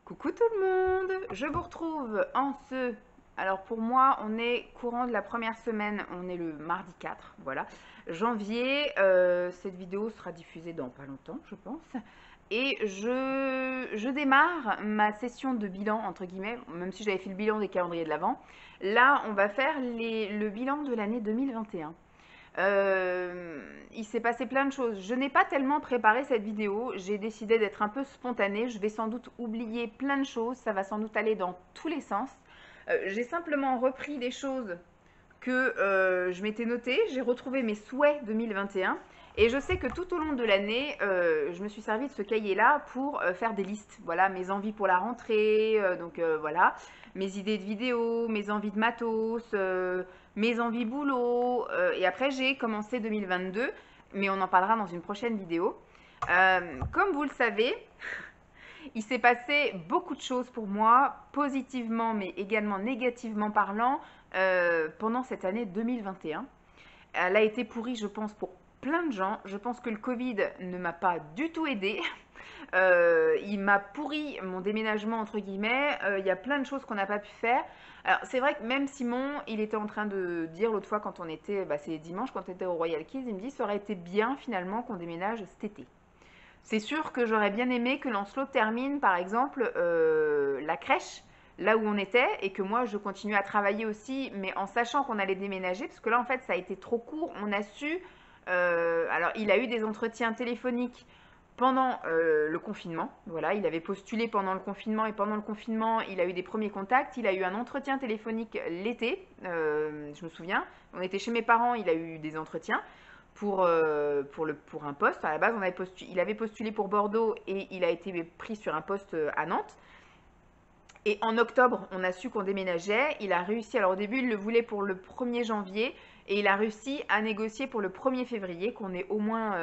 Coucou tout le monde, je vous retrouve en ce... Alors pour moi, on est courant de la première semaine, on est le mardi 4, voilà, janvier. Cette vidéo sera diffusée dans pas longtemps, je pense. Et je démarre ma session de bilan, entre guillemets, même si j'avais fait le bilan des calendriers de l'Avent. Là, on va faire le bilan de l'année 2021. Il s'est passé plein de choses. Je n'ai pas tellement préparé cette vidéo. J'ai décidé d'être un peu spontanée. Je vais sans doute oublier plein de choses. Ça va sans doute aller dans tous les sens. J'ai simplement repris des choses que je m'étais notées. J'ai retrouvé mes souhaits 2021. Et je sais que tout au long de l'année, je me suis servi de ce cahier-là pour faire des listes. Voilà, mes envies pour la rentrée, voilà, mes idées de vidéos, mes envies de matos, mes envies boulot. Et après, j'ai commencé 2022, mais on en parlera dans une prochaine vidéo. Comme vous le savez, il s'est passé beaucoup de choses pour moi, positivement mais également négativement parlant, pendant cette année 2021. Elle a été pourrie, je pense, pour plein de gens. Je pense que le Covid ne m'a pas du tout aidée. Il m'a pourri mon déménagement, entre guillemets. Il y a plein de choses qu'on n'a pas pu faire. Alors, c'est vrai que même Simon, il était en train de dire l'autre fois quand on était, c'est dimanche, quand on était au Royal Kids, il me dit ça aurait été bien finalement qu'on déménage cet été. C'est sûr que j'aurais bien aimé que Lancelot termine, par exemple, la crèche, là où on était, et que moi, je continue à travailler aussi, mais en sachant qu'on allait déménager, parce que là, en fait, ça a été trop court. On a su... alors, il a eu des entretiens téléphoniques pendant le confinement. Voilà, il avait postulé pendant le confinement, et pendant le confinement, il a eu des premiers contacts. Il a eu un entretien téléphonique l'été, je me souviens. On était chez mes parents, il a eu des entretiens pour un poste. À la base, il avait postulé pour Bordeaux et il a été pris sur un poste à Nantes. Et en octobre, on a su qu'on déménageait. Il a réussi, alors au début, il le voulait pour le 1er janvier et il a réussi à négocier pour le 1er février, qu'on ait au moins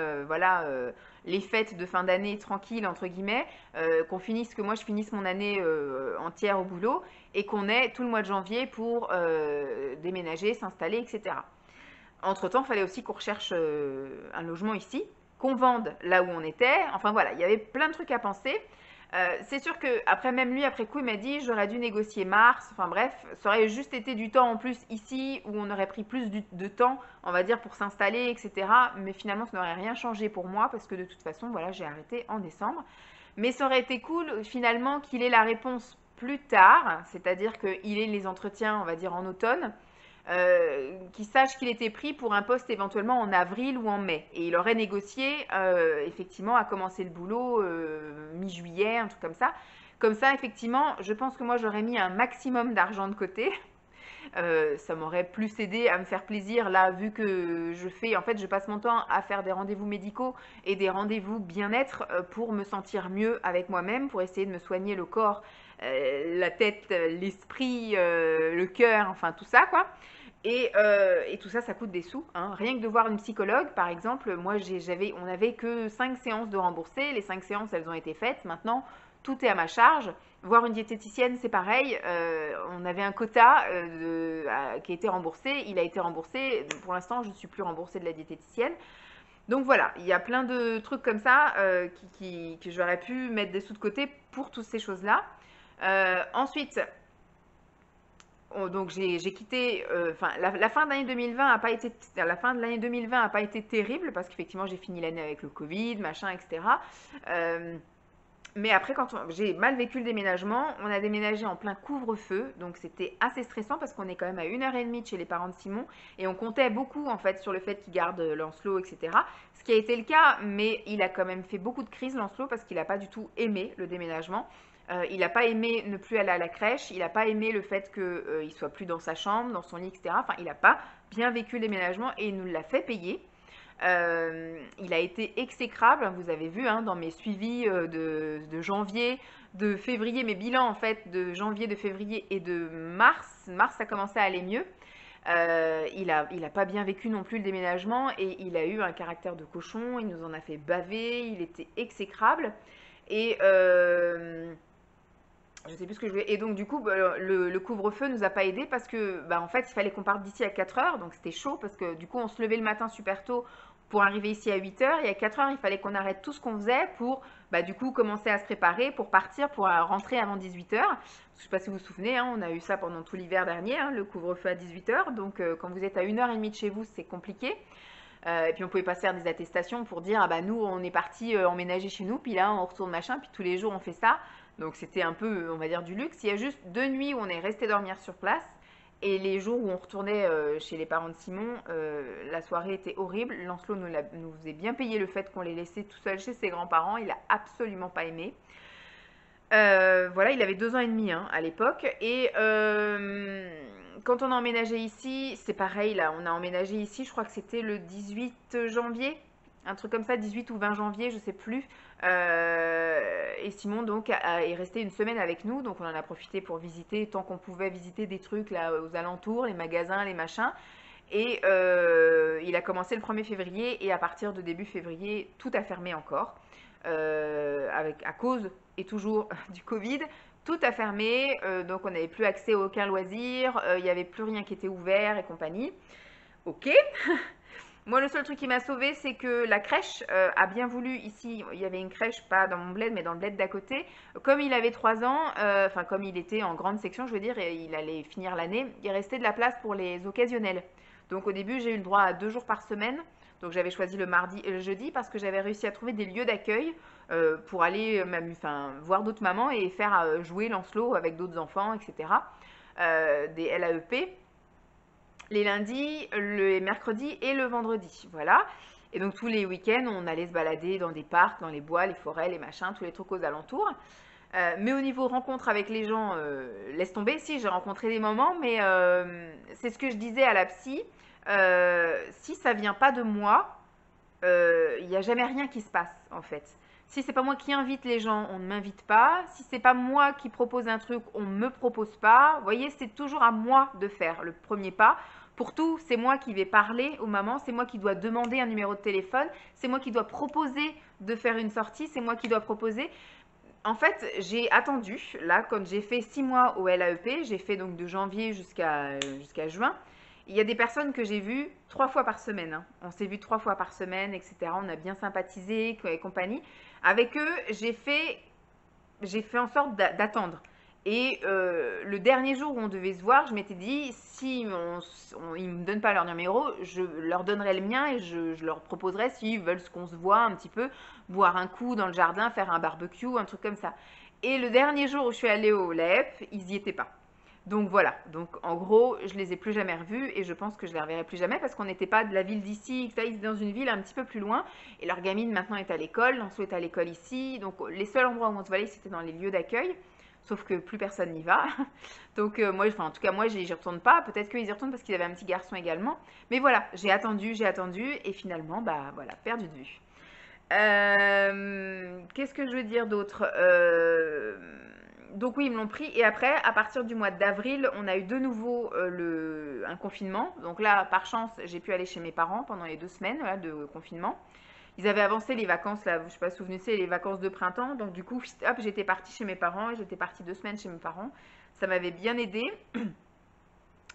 les fêtes de fin d'année tranquilles, entre guillemets, que moi je finisse mon année entière au boulot et qu'on ait tout le mois de janvier pour déménager, s'installer, etc. Entre-temps, il fallait aussi qu'on recherche un logement ici, qu'on vende là où on était. Enfin voilà, il y avait plein de trucs à penser. C'est sûr que après, même lui, après coup, il m'a dit j'aurais dû négocier mars. Enfin bref, ça aurait juste été du temps en plus ici où on aurait pris plus de temps, on va dire, pour s'installer, etc. Mais finalement, ça n'aurait rien changé pour moi parce que de toute façon, voilà, j'ai arrêté en décembre. Mais ça aurait été cool finalement qu'il ait la réponse plus tard, c'est-à-dire qu'il ait les entretiens, on va dire, en automne. Qu'il sache qu'il était pris pour un poste éventuellement en avril ou en mai. Et il aurait négocié effectivement à commencer le boulot mi-juillet, un truc comme ça. Comme ça, effectivement, je pense que moi j'aurais mis un maximum d'argent de côté. Ça m'aurait plus aidé à me faire plaisir là, vu que je passe mon temps à faire des rendez-vous médicaux et des rendez-vous bien-être pour me sentir mieux avec moi-même, pour essayer de me soigner le corps, la tête, l'esprit, le cœur, enfin tout ça quoi. Et tout ça, ça coûte des sous, hein. Rien que de voir une psychologue, par exemple, moi, on n'avait que 5 séances de remboursées. Les 5 séances, elles ont été faites. Maintenant, tout est à ma charge. Voir une diététicienne, c'est pareil. On avait un quota qui a été remboursé. Il a été remboursé. Pour l'instant, je ne suis plus remboursée de la diététicienne. Donc voilà, il y a plein de trucs comme ça que j'aurais pu mettre des sous de côté pour toutes ces choses-là. Ensuite, donc j'ai quitté, la fin de l'année 2020 a pas été, la fin de l'année 2020 a pas été terrible parce qu'effectivement j'ai fini l'année avec le Covid, machin, etc. Mais après, j'ai mal vécu le déménagement, on a déménagé en plein couvre-feu, donc c'était assez stressant parce qu'on est quand même à 1h30 de chez les parents de Simon et on comptait beaucoup en fait sur le fait qu'il garde Lancelot, etc. Ce qui a été le cas, mais il a quand même fait beaucoup de crises, Lancelot, parce qu'il n'a pas du tout aimé le déménagement. Il n'a pas aimé ne plus aller à la crèche, il n'a pas aimé le fait qu'il soit plus dans sa chambre, dans son lit, etc. Enfin, il n'a pas bien vécu le déménagement et il nous l'a fait payer. Il a été exécrable, vous avez vu hein, dans mes suivis de janvier, de février, mes bilans en fait de janvier, de février et de mars. Mars, ça commençait à aller mieux. Il a pas bien vécu non plus le déménagement et il a eu un caractère de cochon, il nous en a fait baver, il était exécrable. Et je sais plus ce que je voulais. Et donc, du coup, le couvre-feu nous a pas aidé parce que, en fait, il fallait qu'on parte d'ici à 4 heures. Donc, c'était chaud parce que, du coup, on se levait le matin super tôt pour arriver ici à 8 h. Et à 4 h, il fallait qu'on arrête tout ce qu'on faisait pour du coup commencer à se préparer pour partir, pour rentrer avant 18 h. Je ne sais pas si vous vous souvenez, hein, on a eu ça pendant tout l'hiver dernier, hein, le couvre-feu à 18 h. Donc quand vous êtes à 1h30 de chez vous, c'est compliqué. Et puis on pouvait pas se faire des attestations pour dire nous on est parti emménager chez nous, puis là on retourne machin, puis tous les jours on fait ça. Donc c'était un peu, on va dire, du luxe. Il y a juste 2 nuits où on est resté dormir sur place. Et les jours où on retournait chez les parents de Simon, la soirée était horrible. Lancelot nous faisait bien payer le fait qu'on les laissait tout seuls chez ses grands-parents. Il a absolument pas aimé. Voilà, il avait 2 ans et demi hein, à l'époque. Et quand on a emménagé ici, c'est pareil là. On a emménagé ici, je crois que c'était le 18 janvier. Un truc comme ça, 18 ou 20 janvier, je sais plus. Et Simon donc est resté une semaine avec nous, donc on en a profité pour visiter tant qu'on pouvait visiter des trucs là aux alentours, les magasins, les machins. Et il a commencé le 1er février et à partir de début février, tout a fermé encore, à cause et toujours du Covid. Tout a fermé, donc on n'avait plus accès à aucun loisir, il n'y avait plus rien qui était ouvert et compagnie. Ok. Moi, le seul truc qui m'a sauvée, c'est que la crèche a bien voulu, ici, il y avait une crèche, pas dans mon bled, mais dans le bled d'à côté. Comme il avait 3 ans, enfin comme il était en grande section, je veux dire, et il allait finir l'année, il restait de la place pour les occasionnels. Donc au début, j'ai eu le droit à 2 jours par semaine. Donc j'avais choisi le mardi et le jeudi parce que j'avais réussi à trouver des lieux d'accueil pour aller voir d'autres mamans et faire jouer Lancelot avec d'autres enfants, etc. Des LAEP. Les lundis, le mercredi et le vendredi, voilà. Et donc tous les week-ends, on allait se balader dans des parcs, dans les bois, les forêts, les machins, tous les trucs aux alentours. Mais au niveau rencontre avec les gens, laisse tomber. Si, j'ai rencontré des moments, mais c'est ce que je disais à la psy. Si ça vient pas de moi, il n'y a jamais rien qui se passe, en fait. Si c'est pas moi qui invite les gens, on ne m'invite pas. Si c'est pas moi qui propose un truc, on ne me propose pas. Vous voyez, c'est toujours à moi de faire le premier pas. Pour tout, c'est moi qui vais parler aux mamans, c'est moi qui dois demander un numéro de téléphone, c'est moi qui dois proposer de faire une sortie, c'est moi qui dois proposer. En fait, j'ai attendu, là, quand j'ai fait 6 mois au LAEP, j'ai fait donc de janvier jusqu'à juin. Il y a des personnes que j'ai vues 3 fois par semaine, hein. On s'est vu 3 fois par semaine, etc. On a bien sympathisé et compagnie. Avec eux, j'ai fait en sorte d'attendre. Et le dernier jour où on devait se voir, je m'étais dit, si ils ne me donnent pas leur numéro, je leur donnerai le mien et je leur proposerai s'ils veulent qu'on se voit un petit peu, boire un coup dans le jardin, faire un barbecue, un truc comme ça. Et le dernier jour où je suis allée au LEP, ils n'y étaient pas. Donc voilà, donc en gros, je les ai plus jamais revus et je pense que je les reverrai plus jamais parce qu'on n'était pas de la ville d'ici, ils étaient dans une ville un petit peu plus loin et leur gamine maintenant est à l'école, Lancelot est à l'école ici, donc les seuls endroits où on se voyait c'était dans les lieux d'accueil, sauf que plus personne n'y va. Donc moi, en tout cas moi j'y retourne pas, peut-être qu'ils y retournent parce qu'ils avaient un petit garçon également, mais voilà, j'ai attendu et finalement, voilà, perdu de vue. Qu'est-ce que je veux dire d'autre Donc oui, ils me l'ont pris. Et après, à partir du mois d'avril, on a eu de nouveau un confinement. Donc là, par chance, j'ai pu aller chez mes parents pendant les 2 semaines voilà, de confinement. Ils avaient avancé les vacances, là, je ne sais pas si vous vous souvenez, c'est les vacances de printemps. Donc du coup, hop, j'étais partie chez mes parents et j'étais partie 2 semaines chez mes parents. Ça m'avait bien aidé.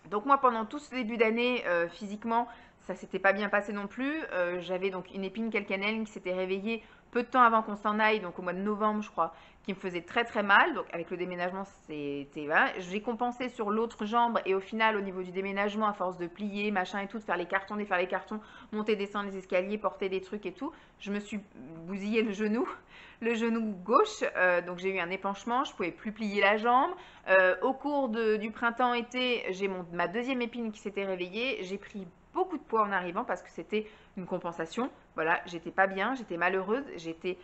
Donc moi, pendant tout ce début d'année, physiquement, ça s'était pas bien passé non plus. J'avais donc une épine calcanéenne qui s'était réveillée peu de temps avant qu'on s'en aille, donc au mois de novembre, je crois, qui me faisait très très mal. Donc avec le déménagement, c'était voilà. J'ai compensé sur l'autre jambe et au final, au niveau du déménagement, à force de plier, machin et tout, de faire les cartons, défaire les cartons, monter, descendre les escaliers, porter des trucs et tout, je me suis bousillé le genou gauche. Donc j'ai eu un épanchement, je pouvais plus plier la jambe. Au cours du printemps-été, j'ai ma deuxième épine qui s'était réveillée. J'ai pris beaucoup de poids en arrivant parce que c'était une compensation. Voilà, j'étais pas bien, j'étais malheureuse, j'étais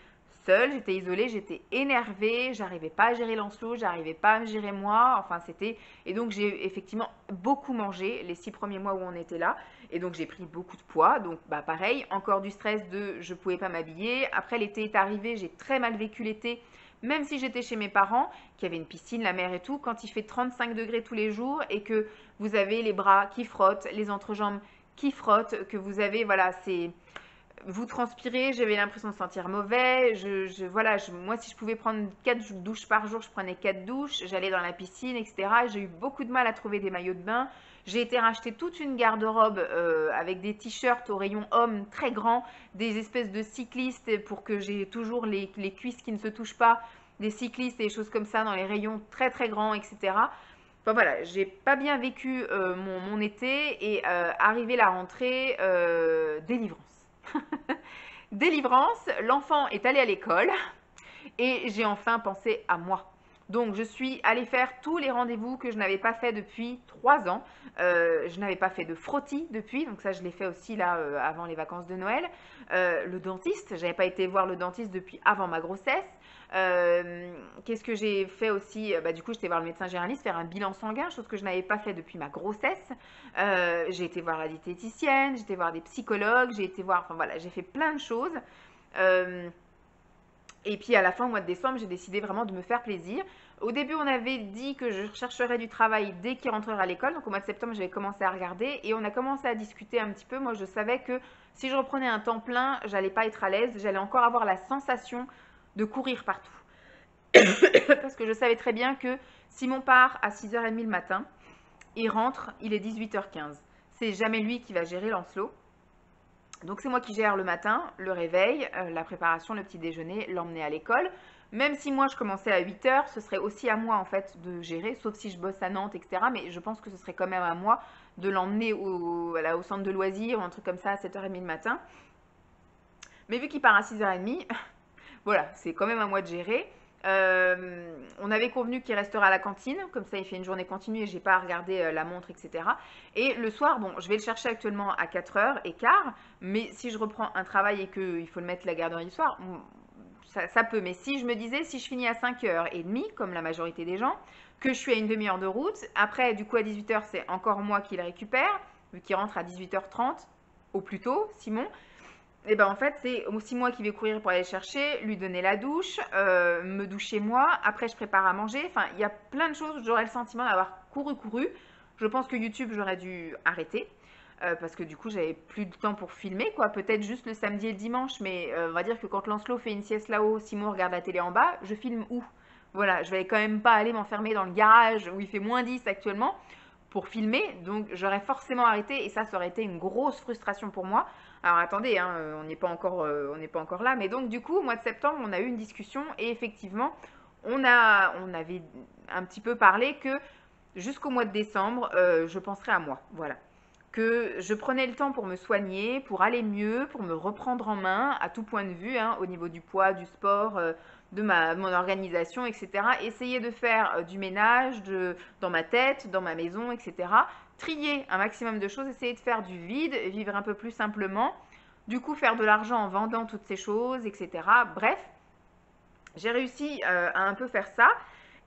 seule, j'étais isolée, j'étais énervée, j'arrivais pas à gérer Lancelot, j'arrivais pas à me gérer moi, enfin c'était... Et donc j'ai effectivement beaucoup mangé les 6 premiers mois où on était là, et donc j'ai pris beaucoup de poids, donc pareil, encore du stress de je pouvais pas m'habiller. Après l'été est arrivé, j'ai très mal vécu l'été, même si j'étais chez mes parents, qui avaient une piscine, la mer et tout, quand il fait 35 degrés tous les jours et que vous avez les bras qui frottent, les entrejambes qui frottent, que vous avez, voilà, c'est... vous transpirez, j'avais l'impression de sentir mauvais. Voilà, moi, si je pouvais prendre 4 douches par jour, je prenais 4 douches. J'allais dans la piscine, etc. J'ai eu beaucoup de mal à trouver des maillots de bain. J'ai été racheter toute une garde-robe avec des t-shirts au rayon homme très grands, des espèces de cyclistes pour que j'ai toujours les cuisses qui ne se touchent pas, des cyclistes et des choses comme ça dans les rayons très très grands, etc. Enfin voilà, j'ai pas bien vécu mon été et arrivé la rentrée, délivrance. Délivrance, l'enfant est allé à l'école et j'ai enfin pensé à moi. Donc je suis allée faire tous les rendez-vous que je n'avais pas fait depuis 3 ans. Je n'avais pas fait de frottis depuis, donc ça je l'ai fait aussi là avant les vacances de Noël. Le dentiste, j'avais pas été voir le dentiste depuis avant ma grossesse. Qu'est-ce que j'ai fait aussi? Du coup, j'étais voir le médecin généraliste, faire un bilan sanguin, chose que je n'avais pas fait depuis ma grossesse. J'ai été voir la diététicienne, j'ai été voir des psychologues, j'ai été voir, enfin voilà, j'ai fait plein de choses. Et puis à la fin, au mois de décembre, j'ai décidé vraiment de me faire plaisir. Au début, on avait dit que je chercherais du travail dès qu'il rentrerait à l'école. Donc au mois de septembre, j'avais commencé à regarder et on a commencé à discuter un petit peu. Moi, je savais que si je reprenais un temps plein, j'allais pas être à l'aise. J'allais encore avoir la sensation de courir partout. Parce que je savais très bien que Simon part à 6h30 le matin, il rentre, il est 18h15. C'est jamais lui qui va gérer Lancelot. Donc c'est moi qui gère le matin, le réveil, la préparation, le petit déjeuner, l'emmener à l'école. Même si moi je commençais à 8h, ce serait aussi à moi en fait de gérer, sauf si je bosse à Nantes, etc. Mais je pense que ce serait quand même à moi de l'emmener au centre de loisirs ou un truc comme ça à 7h30 le matin. Mais vu qu'il part à 6h30, voilà, c'est quand même à moi de gérer. On avait convenu qu'il restera à la cantine, comme ça il fait une journée continue et j'ai pas à regarder la montre, etc. Et le soir, bon, je vais le chercher actuellement à 4h15, mais si je reprends un travail et qu'il faut le mettre à la garderie le soir, ça peut. Mais si je me disais, si je finis à 5h30, comme la majorité des gens, que je suis à une demi-heure de route, après du coup à 18h c'est encore moi qui le récupère, vu qu'il rentre à 18h30 au plus tôt, Simon. Et ben en fait, c'est aussi moi qui vais courir pour aller chercher, lui donner la douche, me doucher moi. Après, je prépare à manger. Enfin, il y a plein de choses où j'aurais le sentiment d'avoir couru. Je pense que YouTube, j'aurais dû arrêter. Parce que du coup, j'avais plus de temps pour filmer, quoi. Peut-être juste le samedi et le dimanche. Mais on va dire que quand Lancelot fait une sieste là-haut, Simon regarde la télé en bas, je filme où? Voilà, je vais quand même pas aller m'enfermer dans le garage où il fait -10 actuellement pour filmer. Donc, j'aurais forcément arrêté. Et ça aurait été une grosse frustration pour moi. Alors attendez, hein, on n'est pas encore là. Mais donc du coup, au mois de septembre, on a eu une discussion et effectivement, on avait un petit peu parlé que jusqu'au mois de décembre, je penserais à moi. Voilà. Que je prenais le temps pour me soigner, pour aller mieux, pour me reprendre en main à tout point de vue, hein, au niveau du poids, du sport, de mon organisation, etc. Essayer de faire du ménage dans ma tête, dans ma maison, etc. Trier un maximum de choses, essayer de faire du vide, vivre un peu plus simplement, du coup faire de l'argent en vendant toutes ces choses, etc. Bref, j'ai réussi à un peu faire ça.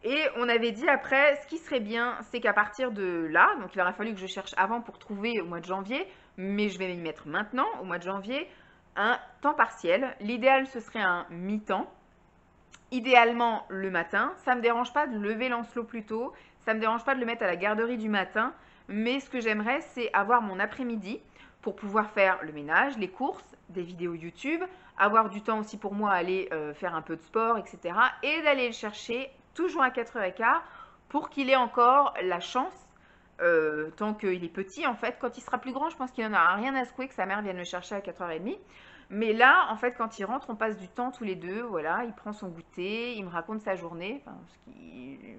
Et on avait dit après, ce qui serait bien, c'est qu'à partir de là, donc il aurait fallu que je cherche avant pour trouver au mois de janvier, mais je vais m'y mettre maintenant, au mois de janvier, un temps partiel. L'idéal, ce serait un mi-temps. Idéalement le matin. Ça ne me dérange pas de lever Lancelot plus tôt, ça ne me dérange pas de le mettre à la garderie du matin, mais ce que j'aimerais, c'est avoir mon après-midi pour pouvoir faire le ménage, les courses, des vidéos YouTube, avoir du temps aussi pour moi à aller faire un peu de sport, etc. Et d'aller le chercher toujours à 4h15 pour qu'il ait encore la chance, tant qu'il est petit en fait. Quand il sera plus grand, je pense qu'il n'en aura rien à secouer que sa mère vienne le chercher à 4h30. Mais là, en fait, quand il rentre, on passe du temps tous les deux. Voilà, il prend son goûter, il me raconte sa journée. Enfin,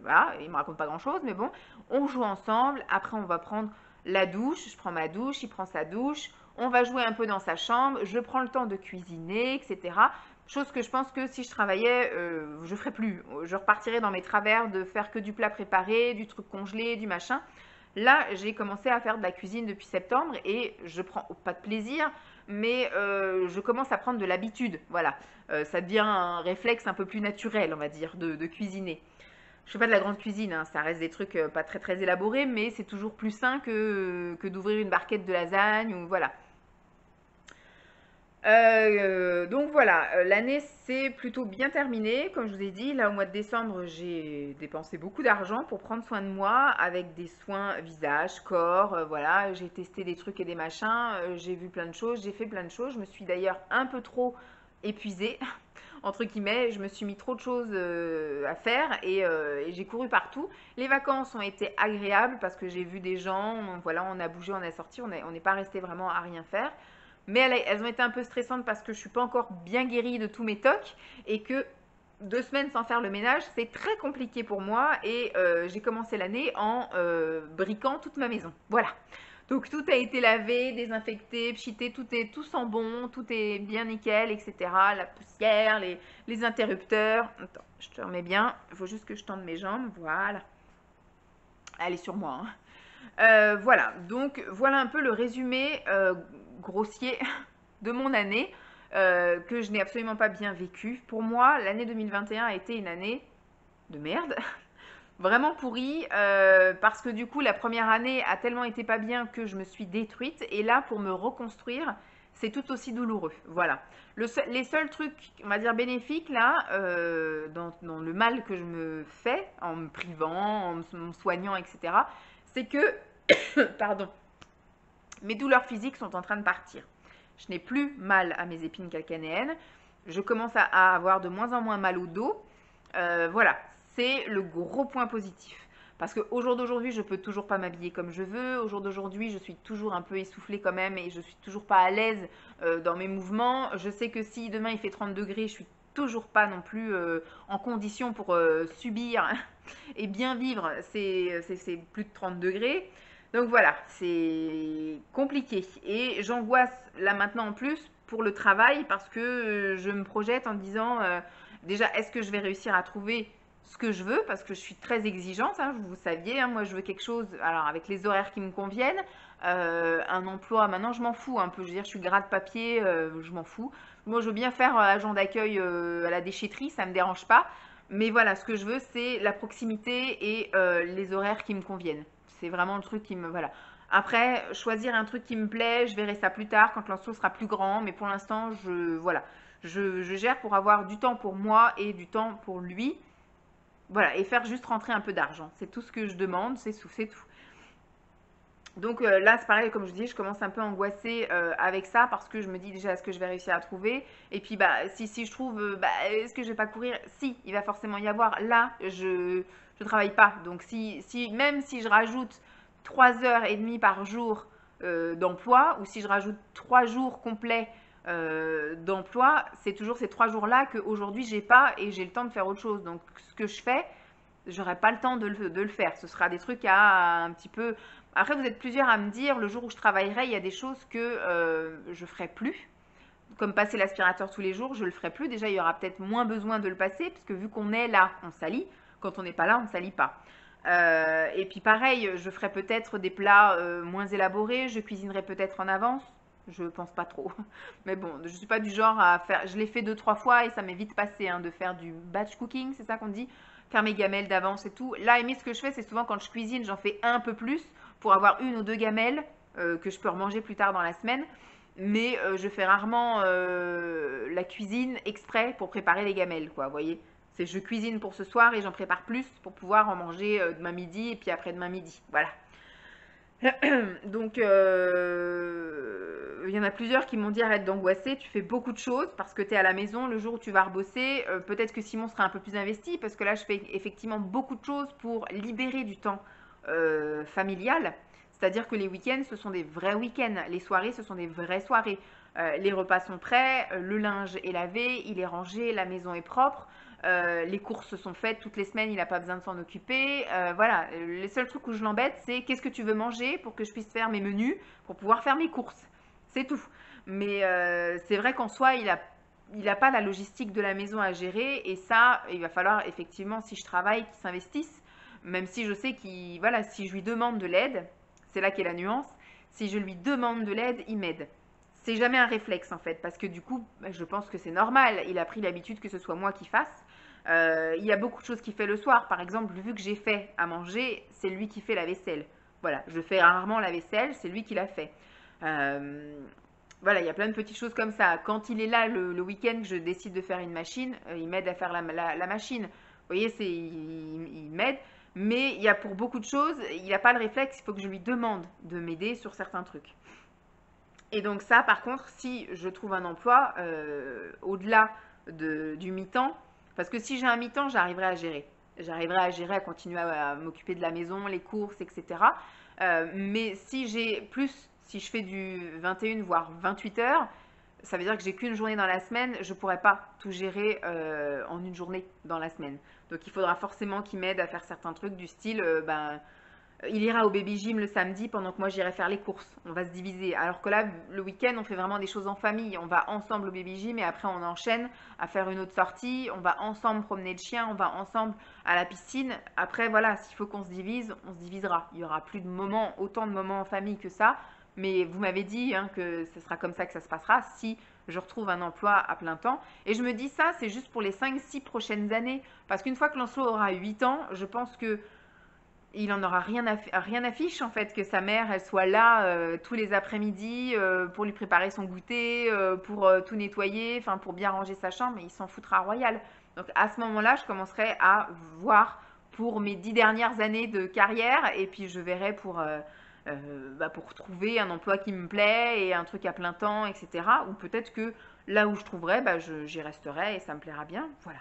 voilà, il me raconte pas grand-chose, mais bon, on joue ensemble. Après, on va prendre la douche. Je prends ma douche, il prend sa douche. On va jouer un peu dans sa chambre. Je prends le temps de cuisiner, etc. Chose que je pense que si je travaillais, je ferais plus. Je repartirais dans mes travers de faire que du plat préparé, du truc congelé, du machin. Là, j'ai commencé à faire de la cuisine depuis septembre et je prends pas de plaisir, mais je commence à prendre de l'habitude. Voilà, ça devient un réflexe un peu plus naturel, on va dire, de cuisiner. Je fais pas de la grande cuisine, hein, ça reste des trucs pas très très élaborés, mais c'est toujours plus sain que d'ouvrir une barquette de lasagne ou voilà. Donc voilà, l'année s'est plutôt bien terminée. Comme je vous ai dit, là au mois de décembre, j'ai dépensé beaucoup d'argent pour prendre soin de moi avec des soins visage, corps, voilà. J'ai testé des trucs et des machins, j'ai vu plein de choses, j'ai fait plein de choses. Je me suis d'ailleurs un peu trop épuisée, entre guillemets. Je me suis mis trop de choses à faire et j'ai couru partout. Les vacances ont été agréables parce que j'ai vu des gens, voilà, on a bougé, on a sorti, on n'est pas resté vraiment à rien faire. Mais elles ont été un peu stressantes parce que je suis pas encore bien guérie de tous mes tocs et que 2 semaines sans faire le ménage, c'est très compliqué pour moi et j'ai commencé l'année en briquant toute ma maison. Voilà. Donc tout a été lavé, désinfecté, pchité, tout sent bon, tout est bien nickel, etc. La poussière, les interrupteurs. Attends, je te remets bien. Il faut juste que je tende mes jambes. Voilà. Elle est sur moi, hein. Voilà, donc voilà un peu le résumé grossier de mon année que je n'ai absolument pas bien vécu. Pour moi, l'année 2021 a été une année de merde, vraiment pourrie, parce que du coup, la première année a tellement été pas bien que je me suis détruite. Et là, pour me reconstruire, c'est tout aussi douloureux. Voilà. Les seuls trucs, on va dire, bénéfiques, là, dans le mal que je me fais, en me privant, en me soignant, etc., c'est que, pardon, mes douleurs physiques sont en train de partir. Je n'ai plus mal à mes épines calcanéennes. Je commence à avoir de moins en moins mal au dos. Voilà, c'est le gros point positif. Parce qu'au jour d'aujourd'hui, je peux toujours pas m'habiller comme je veux. Au jour d'aujourd'hui, je suis toujours un peu essoufflée quand même et je suis toujours pas à l'aise dans mes mouvements. Je sais que si demain il fait 30 degrés, je suis toujours pas non plus en condition pour subir et bien vivre c'est plus de 30 degrés. Donc voilà, c'est compliqué. Et j'angoisse là maintenant en plus pour le travail parce que je me projette en disant déjà, est-ce que je vais réussir à trouver ce que je veux parce que je suis très exigeante, hein, vous saviez, hein, moi je veux quelque chose alors avec les horaires qui me conviennent, un emploi, maintenant je m'en fous un peu, je veux dire je suis gratte papier, je m'en fous. Moi je veux bien faire agent d'accueil à la déchetterie, ça me dérange pas, mais voilà, ce que je veux c'est la proximité et les horaires qui me conviennent. C'est vraiment le truc qui me... Voilà. Après, choisir un truc qui me plaît, je verrai ça plus tard quand l'ensemble sera plus grand, mais pour l'instant, voilà, je gère pour avoir du temps pour moi et du temps pour lui. Voilà, et faire juste rentrer un peu d'argent. C'est tout ce que je demande, c'est tout. Donc là, c'est pareil, comme je dis, je commence un peu à angoisser avec ça parce que je me dis déjà, est-ce que je vais réussir à trouver? Et puis, bah, si je trouve, bah, est-ce que je vais pas courir? Si, il va forcément y avoir. Là, je travaille pas. Donc, même si je rajoute 3 heures et demie par jour d'emploi ou si je rajoute 3 jours complets d'emploi, c'est toujours ces 3 jours-là qu'aujourd'hui, j'ai pas et j'ai le temps de faire autre chose. Donc, ce que je fais, j'aurai pas le temps de le faire. Ce sera des trucs à un petit peu. Après, vous êtes plusieurs à me dire, le jour où je travaillerai, il y a des choses que je ferai plus. Comme passer l'aspirateur tous les jours, je le ferai plus. Déjà, il y aura peut-être moins besoin de le passer, parce que vu qu'on est là, on salit. Quand on n'est pas là, on ne salit pas. Et puis pareil, je ferai peut-être des plats moins élaborés, je cuisinerai peut-être en avance. Je pense pas trop. Mais bon, je suis pas du genre à faire. Je l'ai fait 2, 3 fois et ça m'est vite passé hein, de faire du batch cooking, c'est ça qu'on dit? Faire mes gamelles d'avance et tout. Là, Amy, ce que je fais, c'est souvent quand je cuisine, j'en fais un peu plus pour avoir 1 ou 2 gamelles que je peux remanger plus tard dans la semaine. Mais je fais rarement la cuisine exprès pour préparer les gamelles, quoi, vous voyez? C'est je cuisine pour ce soir et j'en prépare plus pour pouvoir en manger demain midi et puis après-demain midi. Voilà. Donc, il y en a plusieurs qui m'ont dit arrête d'angoisser, tu fais beaucoup de choses parce que tu es à la maison. Le jour où tu vas rebosser, peut-être que Simon sera un peu plus investi parce que là, je fais effectivement beaucoup de choses pour libérer du temps familial. C'est-à-dire que les week-ends, ce sont des vrais week-ends. Les soirées, ce sont des vraies soirées. Les repas sont prêts, le linge est lavé, il est rangé, la maison est propre. Les courses sont faites toutes les semaines, il n'a pas besoin de s'en occuper. Voilà, les seuls trucs où je l'embête, c'est qu'est-ce que tu veux manger pour que je puisse faire mes menus, pour pouvoir faire mes courses. C'est tout. Mais c'est vrai qu'en soi, il a pas la logistique de la maison à gérer. Et ça, il va falloir effectivement, si je travaille, qu'il s'investisse. Même si je sais qu'il, voilà, si je lui demande de l'aide, c'est là qu'est la nuance. Si je lui demande de l'aide, il m'aide. C'est jamais un réflexe en fait, parce que du coup, je pense que c'est normal. Il a pris l'habitude que ce soit moi qui fasse. Il y a beaucoup de choses qu'il fait le soir. Par exemple, vu que j'ai fait à manger, c'est lui qui fait la vaisselle. Voilà, je fais rarement la vaisselle, c'est lui qui la fait. Euh, Voilà, il y a plein de petites choses comme ça. Quand il est là le week-end que je décide de faire une machine, il m'aide à faire la machine. Vous voyez, il m'aide, mais il y a pour beaucoup de choses, il n'a pas le réflexe, il faut que je lui demande de m'aider sur certains trucs. Et donc ça, par contre, si je trouve un emploi au-delà du mi-temps, parce que si j'ai un mi-temps, j'arriverai à gérer. J'arriverai à gérer, à continuer à m'occuper de la maison, les courses, etc. Mais si j'ai plus, si je fais du 21 voire 28 heures, ça veut dire que j'ai qu'une journée dans la semaine, je ne pourrai pas tout gérer en une journée dans la semaine. Donc il faudra forcément qu'il m'aide à faire certains trucs du style, il ira au baby gym le samedi pendant que moi j'irai faire les courses. On va se diviser. Alors que là, le week-end, on fait vraiment des choses en famille. On va ensemble au baby gym et après on enchaîne à faire une autre sortie. On va ensemble promener le chien. On va ensemble à la piscine. Après, voilà, s'il faut qu'on se divise, on se divisera. Il y aura plus de moments, autant de moments en famille que ça. Mais vous m'avez dit que ce sera comme ça que ça se passera si je retrouve un emploi à plein temps. Et je me dis ça, c'est juste pour les 5-6 prochaines années. Parce qu'une fois que Lancelot aura 8 ans, je pense que il en aura rien à fiche en fait que sa mère elle soit là tous les après-midi pour lui préparer son goûter, pour tout nettoyer, enfin pour bien ranger sa chambre, et il s'en foutra royal. Donc à ce moment-là, je commencerai à voir pour mes 10 dernières années de carrière et puis je verrai pour trouver un emploi qui me plaît et un truc à plein temps, etc. Ou peut-être que là où je trouverai, j'y resterai et ça me plaira bien. Voilà.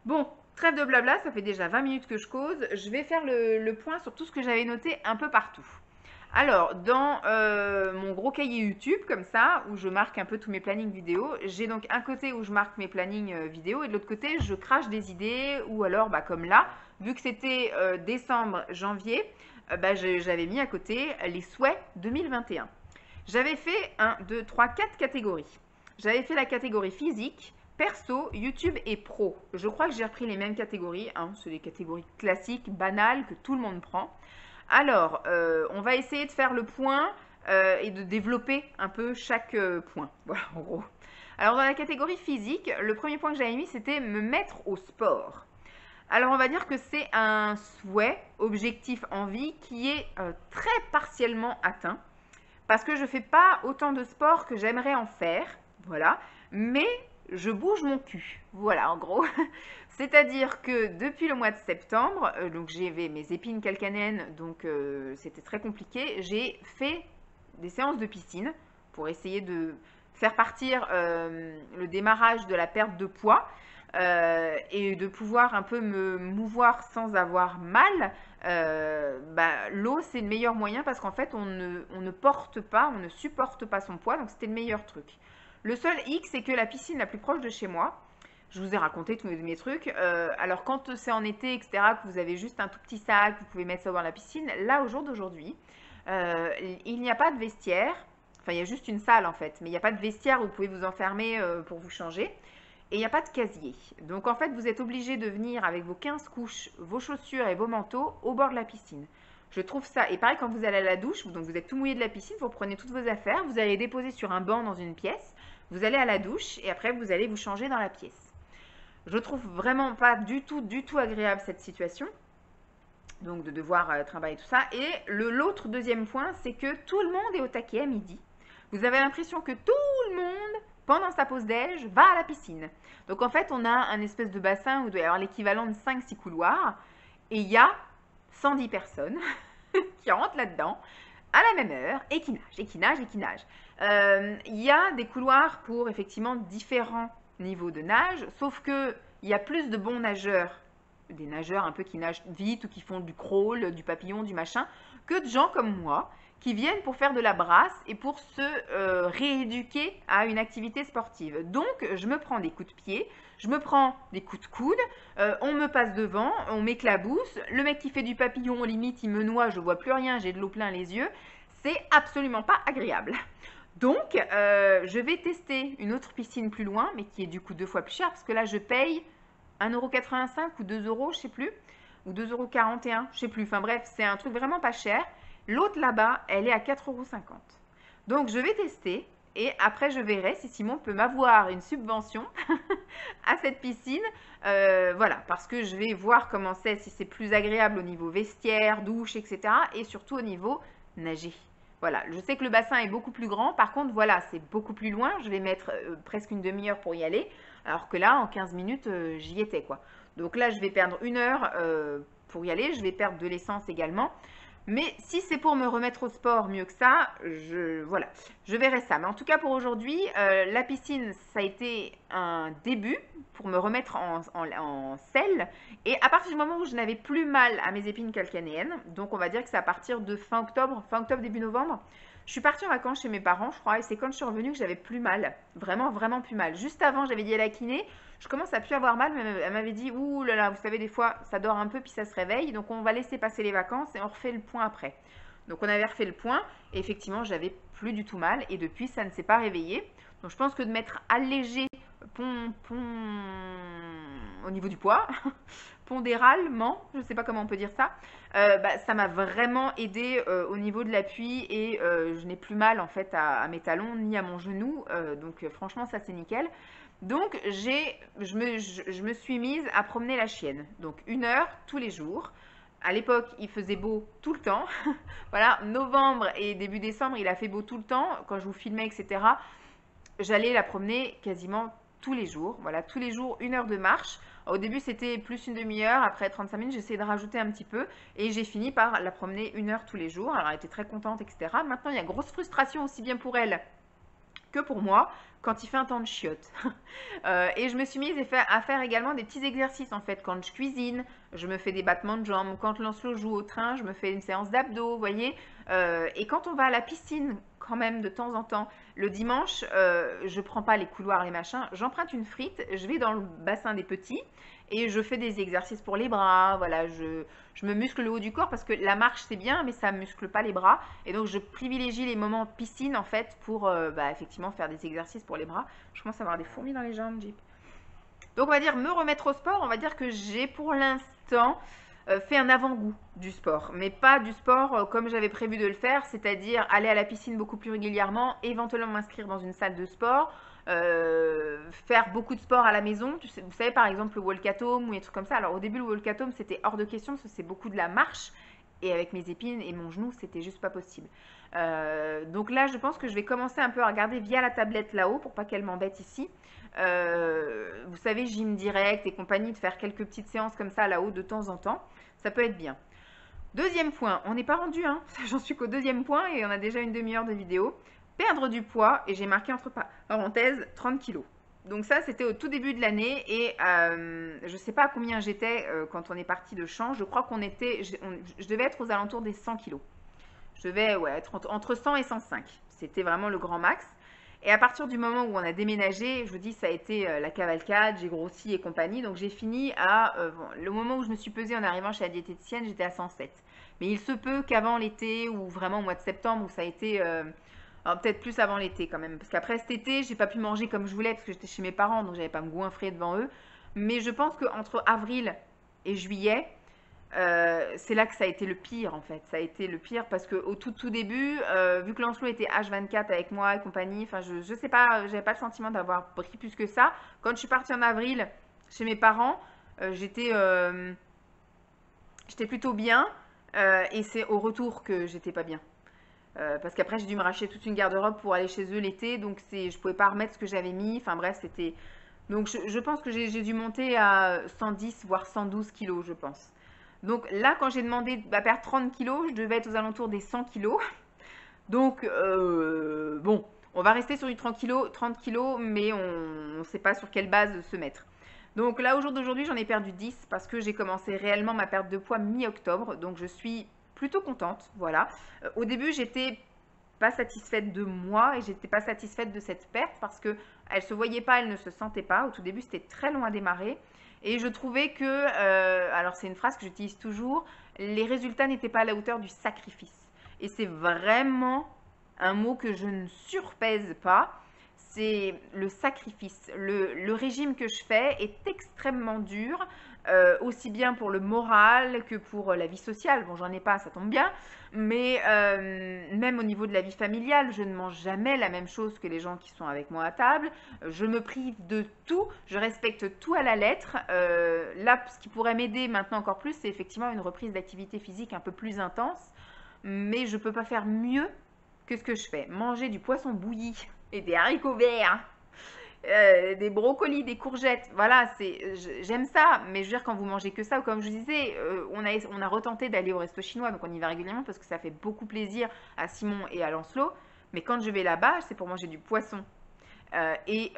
Bon, trêve de blabla, ça fait déjà 20 minutes que je cause. Je vais faire le point sur tout ce que j'avais noté un peu partout. Alors, dans mon gros cahier YouTube, comme ça, où je marque un peu tous mes plannings vidéo, j'ai donc un côté où je marque mes plannings vidéo et de l'autre côté, je crache des idées ou alors, comme là, vu que c'était décembre, janvier, j'avais mis à côté les souhaits 2021. J'avais fait 1, 2, 3, 4 catégories. J'avais fait la catégorie physique, perso, YouTube et pro. Je crois que j'ai repris les mêmes catégories. C'est des catégories classiques, banales, que tout le monde prend. Alors, on va essayer de faire le point et de développer un peu chaque point. Voilà, en gros. Alors, dans la catégorie physique, le premier point que j'avais mis, c'était me mettre au sport. Alors, on va dire que c'est un souhait, objectif, envie, qui est très partiellement atteint. Parce que je ne fais pas autant de sport que j'aimerais en faire. Voilà. Mais je bouge mon cul. Voilà, en gros. C'est-à-dire que depuis le mois de septembre, donc j'avais mes épines calcanéennes, donc c'était très compliqué. J'ai fait des séances de piscine pour essayer de faire partir le démarrage de la perte de poids et de pouvoir un peu me mouvoir sans avoir mal. L'eau, c'est le meilleur moyen parce qu'en fait, on ne porte pas, on ne supporte pas son poids, donc c'était le meilleur truc. Le seul hic, c'est que la piscine la plus proche de chez moi, je vous ai raconté tous mes trucs. Alors, quand c'est en été, etc., que vous avez juste un tout petit sac, vous pouvez mettre ça dans la piscine. Là, au jour d'aujourd'hui, il n'y a pas de vestiaire. Enfin, il y a juste une salle en fait, mais il n'y a pas de vestiaire où vous pouvez vous enfermer pour vous changer. Et il n'y a pas de casier. Donc, en fait, vous êtes obligé de venir avec vos 15 couches, vos chaussures et vos manteaux au bord de la piscine. Je trouve ça. Et pareil, quand vous allez à la douche, donc vous êtes tout mouillé de la piscine, vous prenez toutes vos affaires, vous allez les déposer sur un banc dans une pièce, vous allez à la douche et après vous allez vous changer dans la pièce. Je trouve vraiment pas du tout agréable cette situation. Donc de devoir trimballer tout ça. Et l'autre deuxième point, c'est que tout le monde est au taquet à midi. Vous avez l'impression que tout le monde, pendant sa pause déj, va à la piscine. Donc en fait, on a un espèce de bassin où il doit y avoir l'équivalent de 5-6 couloirs. Et il y a 110 personnes qui rentrent là-dedans à la même heure et qui nagent. Il y a des couloirs pour effectivement différents niveaux de nage, sauf qu'il y a plus de bons nageurs, des nageurs un peu qui nagent vite ou qui font du crawl, du papillon, du machin, que de gens comme moi qui viennent pour faire de la brasse et pour se rééduquer à une activité sportive. Donc, je me prends des coups de pied, je me prends des coups de coude, on me passe devant, on m'éclabousse, le mec qui fait du papillon, limite, il me noie, je vois plus rien, j'ai de l'eau plein les yeux. C'est absolument pas agréable. Donc, je vais tester une autre piscine plus loin, mais qui est du coup 2 fois plus cher, parce que là, je paye 1,85 € ou 2 €, je sais plus, ou 2,41 €, je sais plus. Enfin bref, c'est un truc vraiment pas cher. L'autre là-bas, elle est à 4,50 €. Donc, je vais tester et après, je verrai si Simon peut m'avoir une subvention à cette piscine. Voilà, parce que je vais voir comment c'est, si c'est plus agréable au niveau vestiaire, douche, etc. Et surtout au niveau nager. Voilà, je sais que le bassin est beaucoup plus grand. Par contre, voilà, c'est beaucoup plus loin. Je vais mettre presque une demi-heure pour y aller. Alors que là, en 15 minutes, j'y étais, quoi. Donc là, je vais perdre une heure pour y aller. Je vais perdre de l'essence également. Mais si c'est pour me remettre au sport mieux que ça, voilà, je verrai ça. Mais en tout cas, pour aujourd'hui, la piscine, ça a été un début pour me remettre en selle. Et à partir du moment où je n'avais plus mal à mes épines calcanéennes, donc on va dire que c'est à partir de fin octobre, début novembre, je suis partie en vacances chez mes parents, je crois, et c'est quand je suis revenue que j'avais plus mal. Vraiment, vraiment plus mal. Juste avant, j'avais dit à la kiné, je commence à plus avoir mal, mais elle m'avait dit, ouh là là, vous savez, des fois, ça dort un peu, puis ça se réveille, donc on va laisser passer les vacances et on refait le point après. Donc on avait refait le point, et effectivement, j'avais plus du tout mal, et depuis, ça ne s'est pas réveillé. Donc je pense que de m'être allégé au niveau du poids, pondéralement, je ne sais pas comment on peut dire ça, ça m'a vraiment aidé au niveau de l'appui et je n'ai plus mal en fait à mes talons ni à mon genou, donc franchement ça c'est nickel. Donc je me suis mise à promener la chienne, donc 1 heure tous les jours. À l'époque, il faisait beau tout le temps. Voilà, novembre et début décembre, il a fait beau tout le temps. Quand je vous filmais, etc., j'allais la promener quasiment tous les jours. Voilà, tous les jours, 1 heure de marche. Au début, c'était plus une demi-heure. Après 35 minutes, j'ai essayé de rajouter un petit peu. Et j'ai fini par la promener 1 heure tous les jours. Alors, elle était très contente, etc. Maintenant, il y a grosse frustration aussi bien pour elle que pour moi quand il fait un temps de chiottes. Et je me suis mise à faire également des petits exercices en fait. Quand je cuisine, je me fais des battements de jambes. Quand Lancelot joue au train, je me fais une séance d'abdos, vous voyez. Et quand on va à la piscine, quand même de temps en temps, le dimanche, je prends pas les couloirs, les machins. J'emprunte une frite, je vais dans le bassin des petits et je fais des exercices pour les bras. Voilà, je me muscle le haut du corps parce que la marche c'est bien, mais ça ne muscle pas les bras. Et donc je privilégie les moments piscine en fait pour effectivement faire des exercices pour les bras. Je commence à avoir des fourmis dans les jambes, Jeep. Donc on va dire me remettre au sport, on va dire que j'ai pour l'instant fait un avant-goût du sport, mais pas du sport comme j'avais prévu de le faire, c'est-à-dire aller à la piscine beaucoup plus régulièrement, éventuellement m'inscrire dans une salle de sport, faire beaucoup de sport à la maison. Vous savez par exemple le walk at home ou des trucs comme ça. Alors au début le walk at home c'était hors de question parce que c'est beaucoup de la marche et avec mes épines et mon genou c'était juste pas possible. Donc là je pense que je vais commencer un peu à regarder via la tablette là-haut pour pas qu'elle m'embête ici. Vous savez, gym direct et compagnie, de faire quelques petites séances comme ça là-haut de temps en temps, ça peut être bien. Deuxième point, on n'est pas rendu, hein. J'en suis qu'au deuxième point et on a déjà une demi-heure de vidéo. Perdre du poids, et j'ai marqué entre parenthèses 30 kilos. Donc ça, c'était au tout début de l'année et je ne sais pas à combien j'étais quand on est parti de Champs. Je crois qu'on était, je devais être aux alentours des 100 kilos. Je devais être entre 100 et 105. C'était vraiment le grand max. Et à partir du moment où on a déménagé, je vous dis, ça a été la cavalcade, j'ai grossi et compagnie. Donc j'ai fini à, le moment où je me suis pesée en arrivant chez la diététicienne, j'étais à 107. Mais il se peut qu'avant l'été ou vraiment au mois de septembre, où ça a été, peut-être plus avant l'été quand même. Parce qu'après cet été, j'ai pas pu manger comme je voulais parce que j'étais chez mes parents, donc j'avais pas à me goinfrer devant eux. Mais je pense qu'entre avril et juillet, c'est là que ça a été le pire en fait. Ça a été le pire parce qu'au tout début, vu que Lancelot était H24 avec moi et compagnie, enfin je sais pas, j'avais pas le sentiment d'avoir pris plus que ça. Quand je suis partie en avril chez mes parents, j'étais plutôt bien et c'est au retour que j'étais pas bien. Parce qu'après j'ai dû me racheter toute une garde-robe pour aller chez eux l'été, donc je pouvais pas remettre ce que j'avais mis. Enfin bref, c'était. Donc je pense que j'ai dû monter à 110 voire 112 kilos, je pense. Donc là, quand j'ai demandé de perdre 30 kilos, je devais être aux alentours des 100 kilos. Donc, bon, on va rester sur du 30 kilos, mais on ne sait pas sur quelle base se mettre. Donc là, au jour d'aujourd'hui, j'en ai perdu 10 parce que j'ai commencé réellement ma perte de poids mi-octobre. Donc je suis plutôt contente, voilà. Au début, j'étais pas satisfaite de moi et j'étais pas satisfaite de cette perte parce que elle se voyait pas, elle ne se sentait pas. Au tout début, c'était très long à démarrer. Et je trouvais que, alors c'est une phrase que j'utilise toujours, les résultats n'étaient pas à la hauteur du sacrifice. Et c'est vraiment un mot que je ne surpèse pas, c'est le sacrifice. Le régime que je fais est extrêmement dur, aussi bien pour le moral que pour la vie sociale. Bon, j'en ai pas, ça tombe bien, mais même au niveau de la vie familiale, je ne mange jamais la même chose que les gens qui sont avec moi à table. Je me prive de tout, je respecte tout à la lettre. Là, ce qui pourrait m'aider maintenant encore plus, c'est effectivement une reprise d'activité physique un peu plus intense, mais je ne peux pas faire mieux qu'est-ce que je fais? Manger du poisson bouilli et des haricots verts, des brocolis, des courgettes. Voilà, j'aime ça. Mais je veux dire, quand vous mangez que ça, ou comme je disais, on a retenté d'aller au resto chinois, donc on y va régulièrement parce que ça fait beaucoup plaisir à Simon et à Lancelot. Mais quand je vais là-bas, c'est pour manger du poisson et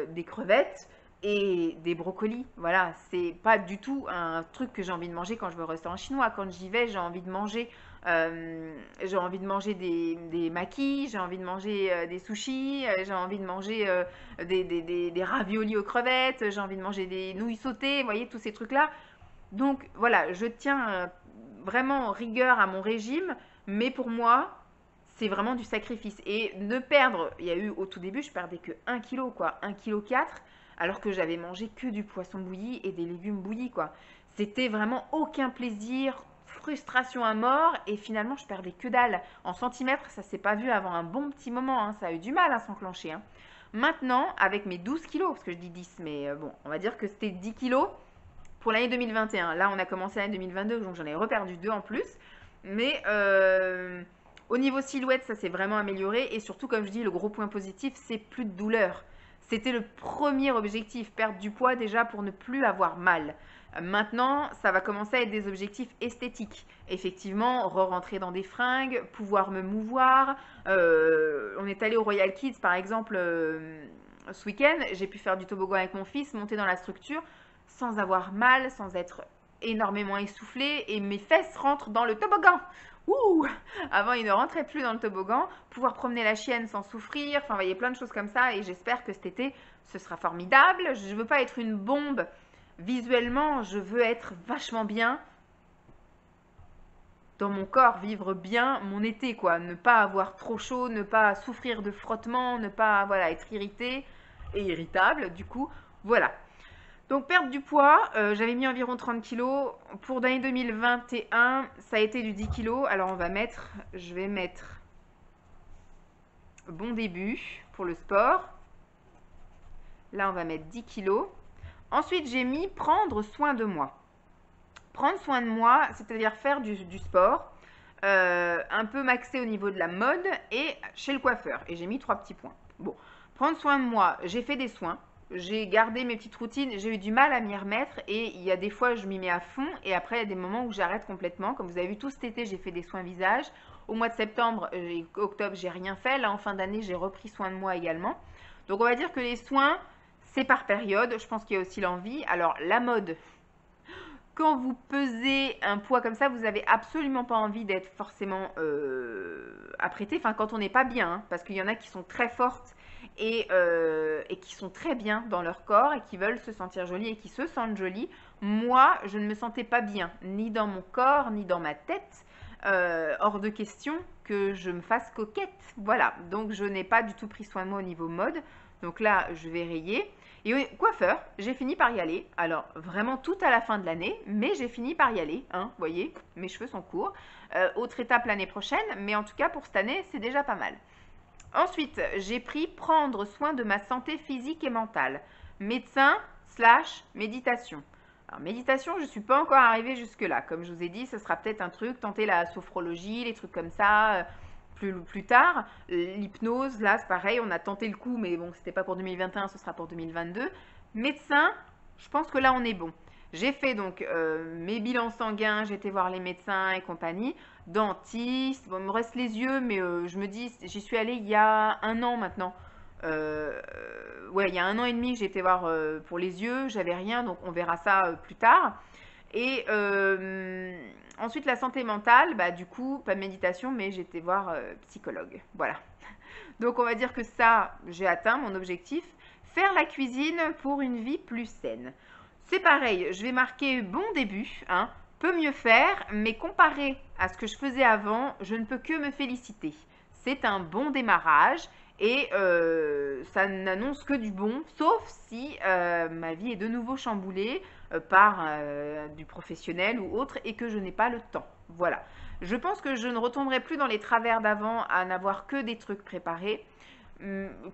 des crevettes et des brocolis. Voilà, c'est pas du tout un truc que j'ai envie de manger quand je vais au restaurant chinois. Quand j'y vais, j'ai envie de manger des makis, j'ai envie de manger des sushis, j'ai envie de manger des raviolis aux crevettes, j'ai envie de manger des nouilles sautées, vous voyez, tous ces trucs-là. Donc voilà, je tiens vraiment rigueur à mon régime, mais pour moi, c'est vraiment du sacrifice. Et ne perdre, il y a eu au tout début, je perdais que 1 kg, quoi, 1,4 kg, alors que j'avais mangé que du poisson bouilli et des légumes bouillis, quoi. C'était vraiment aucun plaisir, frustration à mort, et finalement, je perdais que dalle. En centimètres, ça s'est pas vu avant un bon petit moment, hein, ça a eu du mal à s'enclencher, hein. Maintenant, avec mes 12 kilos, parce que je dis 10, mais bon, on va dire que c'était 10 kilos pour l'année 2021. Là, on a commencé l'année 2022, donc j'en ai reperdu 2 en plus. Mais au niveau silhouette, ça s'est vraiment amélioré. Et surtout, comme je dis, le gros point positif, c'est plus de douleur. C'était le premier objectif, perdre du poids déjà pour ne plus avoir mal. Maintenant, ça va commencer à être des objectifs esthétiques. Effectivement, re-rentrer dans des fringues, pouvoir me mouvoir. On est allé au Royal Kids, par exemple, ce week-end. J'ai pu faire du toboggan avec mon fils, monter dans la structure sans avoir mal, sans être énormément essoufflée. Et mes fesses rentrent dans le toboggan. Ouh! Avant, il ne rentrait plus dans le toboggan. Pouvoir promener la chienne sans souffrir. Enfin, vous voyez, plein de choses comme ça. Et j'espère que cet été, ce sera formidable. Je ne veux pas être une bombe visuellement. Je veux être vachement bien dans mon corps, vivre bien mon été, quoi. Ne pas avoir trop chaud, ne pas souffrir de frottement, ne pas, voilà, être irrité et irritable, du coup. Voilà. Donc perdre du poids, j'avais mis environ 30 kilos. Pour l'année 2021, ça a été du 10 kilos. Alors je vais mettre bon début pour le sport. Là, on va mettre 10 kilos. Ensuite, j'ai mis prendre soin de moi. Prendre soin de moi, c'est-à-dire faire du sport, un peu maxé au niveau de la mode et chez le coiffeur. Et j'ai mis 3 petits points. Bon, prendre soin de moi, j'ai fait des soins. J'ai gardé mes petites routines, j'ai eu du mal à m'y remettre et il y a des fois je m'y mets à fond et après il y a des moments où j'arrête complètement. Comme vous avez vu, tout cet été j'ai fait des soins visage. Au mois de septembre, octobre, j'ai rien fait. Là en fin d'année, j'ai repris soin de moi également. Donc on va dire que les soins, c'est par période. Je pense qu'il y a aussi l'envie. Alors la mode, quand vous pesez un poids comme ça, vous n'avez absolument pas envie d'être forcément apprêté. Enfin quand on n'est pas bien, hein, parce qu'il y en a qui sont très fortes et qui sont très bien dans leur corps et qui veulent se sentir jolies et qui se sentent jolies. Moi, je ne me sentais pas bien, ni dans mon corps, ni dans ma tête. Hors de question que je me fasse coquette. Voilà, donc je n'ai pas du tout pris soin de moi au niveau mode. Donc là, je vais rayer. Et coiffeur, j'ai fini par y aller. Alors, vraiment tout à la fin de l'année, mais j'ai fini par y aller. Hein, vous voyez, mes cheveux sont courts. Autre étape l'année prochaine, mais en tout cas, pour cette année, c'est déjà pas mal. Ensuite, j'ai pris prendre soin de ma santé physique et mentale. Médecin / méditation. Alors, méditation, je ne suis pas encore arrivée jusque-là. Comme je vous ai dit, ce sera peut-être un truc, tenter la sophrologie, les trucs comme ça, plus tard. L'hypnose, là, c'est pareil, on a tenté le coup, mais bon, c'était pas pour 2021, ce sera pour 2022. Médecin, je pense que là, on est bon. J'ai fait donc mes bilans sanguins, j'ai été voir les médecins et compagnie, dentiste, bon, il me reste les yeux, mais je me dis, j'y suis allée il y a 1 an maintenant. Ouais, il y a 1 an et demi que j'ai été voir pour les yeux, j'avais rien, donc on verra ça plus tard. Et ensuite, la santé mentale, bah, du coup, pas de méditation, mais j'ai été voir psychologue. Voilà. Donc, on va dire que ça, j'ai atteint mon objectif. Faire la cuisine pour une vie plus saine. C'est pareil, je vais marquer bon début, hein, peut mieux faire, mais comparé à ce que je faisais avant, je ne peux que me féliciter. C'est un bon démarrage et ça n'annonce que du bon, sauf si ma vie est de nouveau chamboulée par du professionnel ou autre et que je n'ai pas le temps. Voilà. Je pense que je ne retomberai plus dans les travers d'avant à n'avoir que des trucs préparés.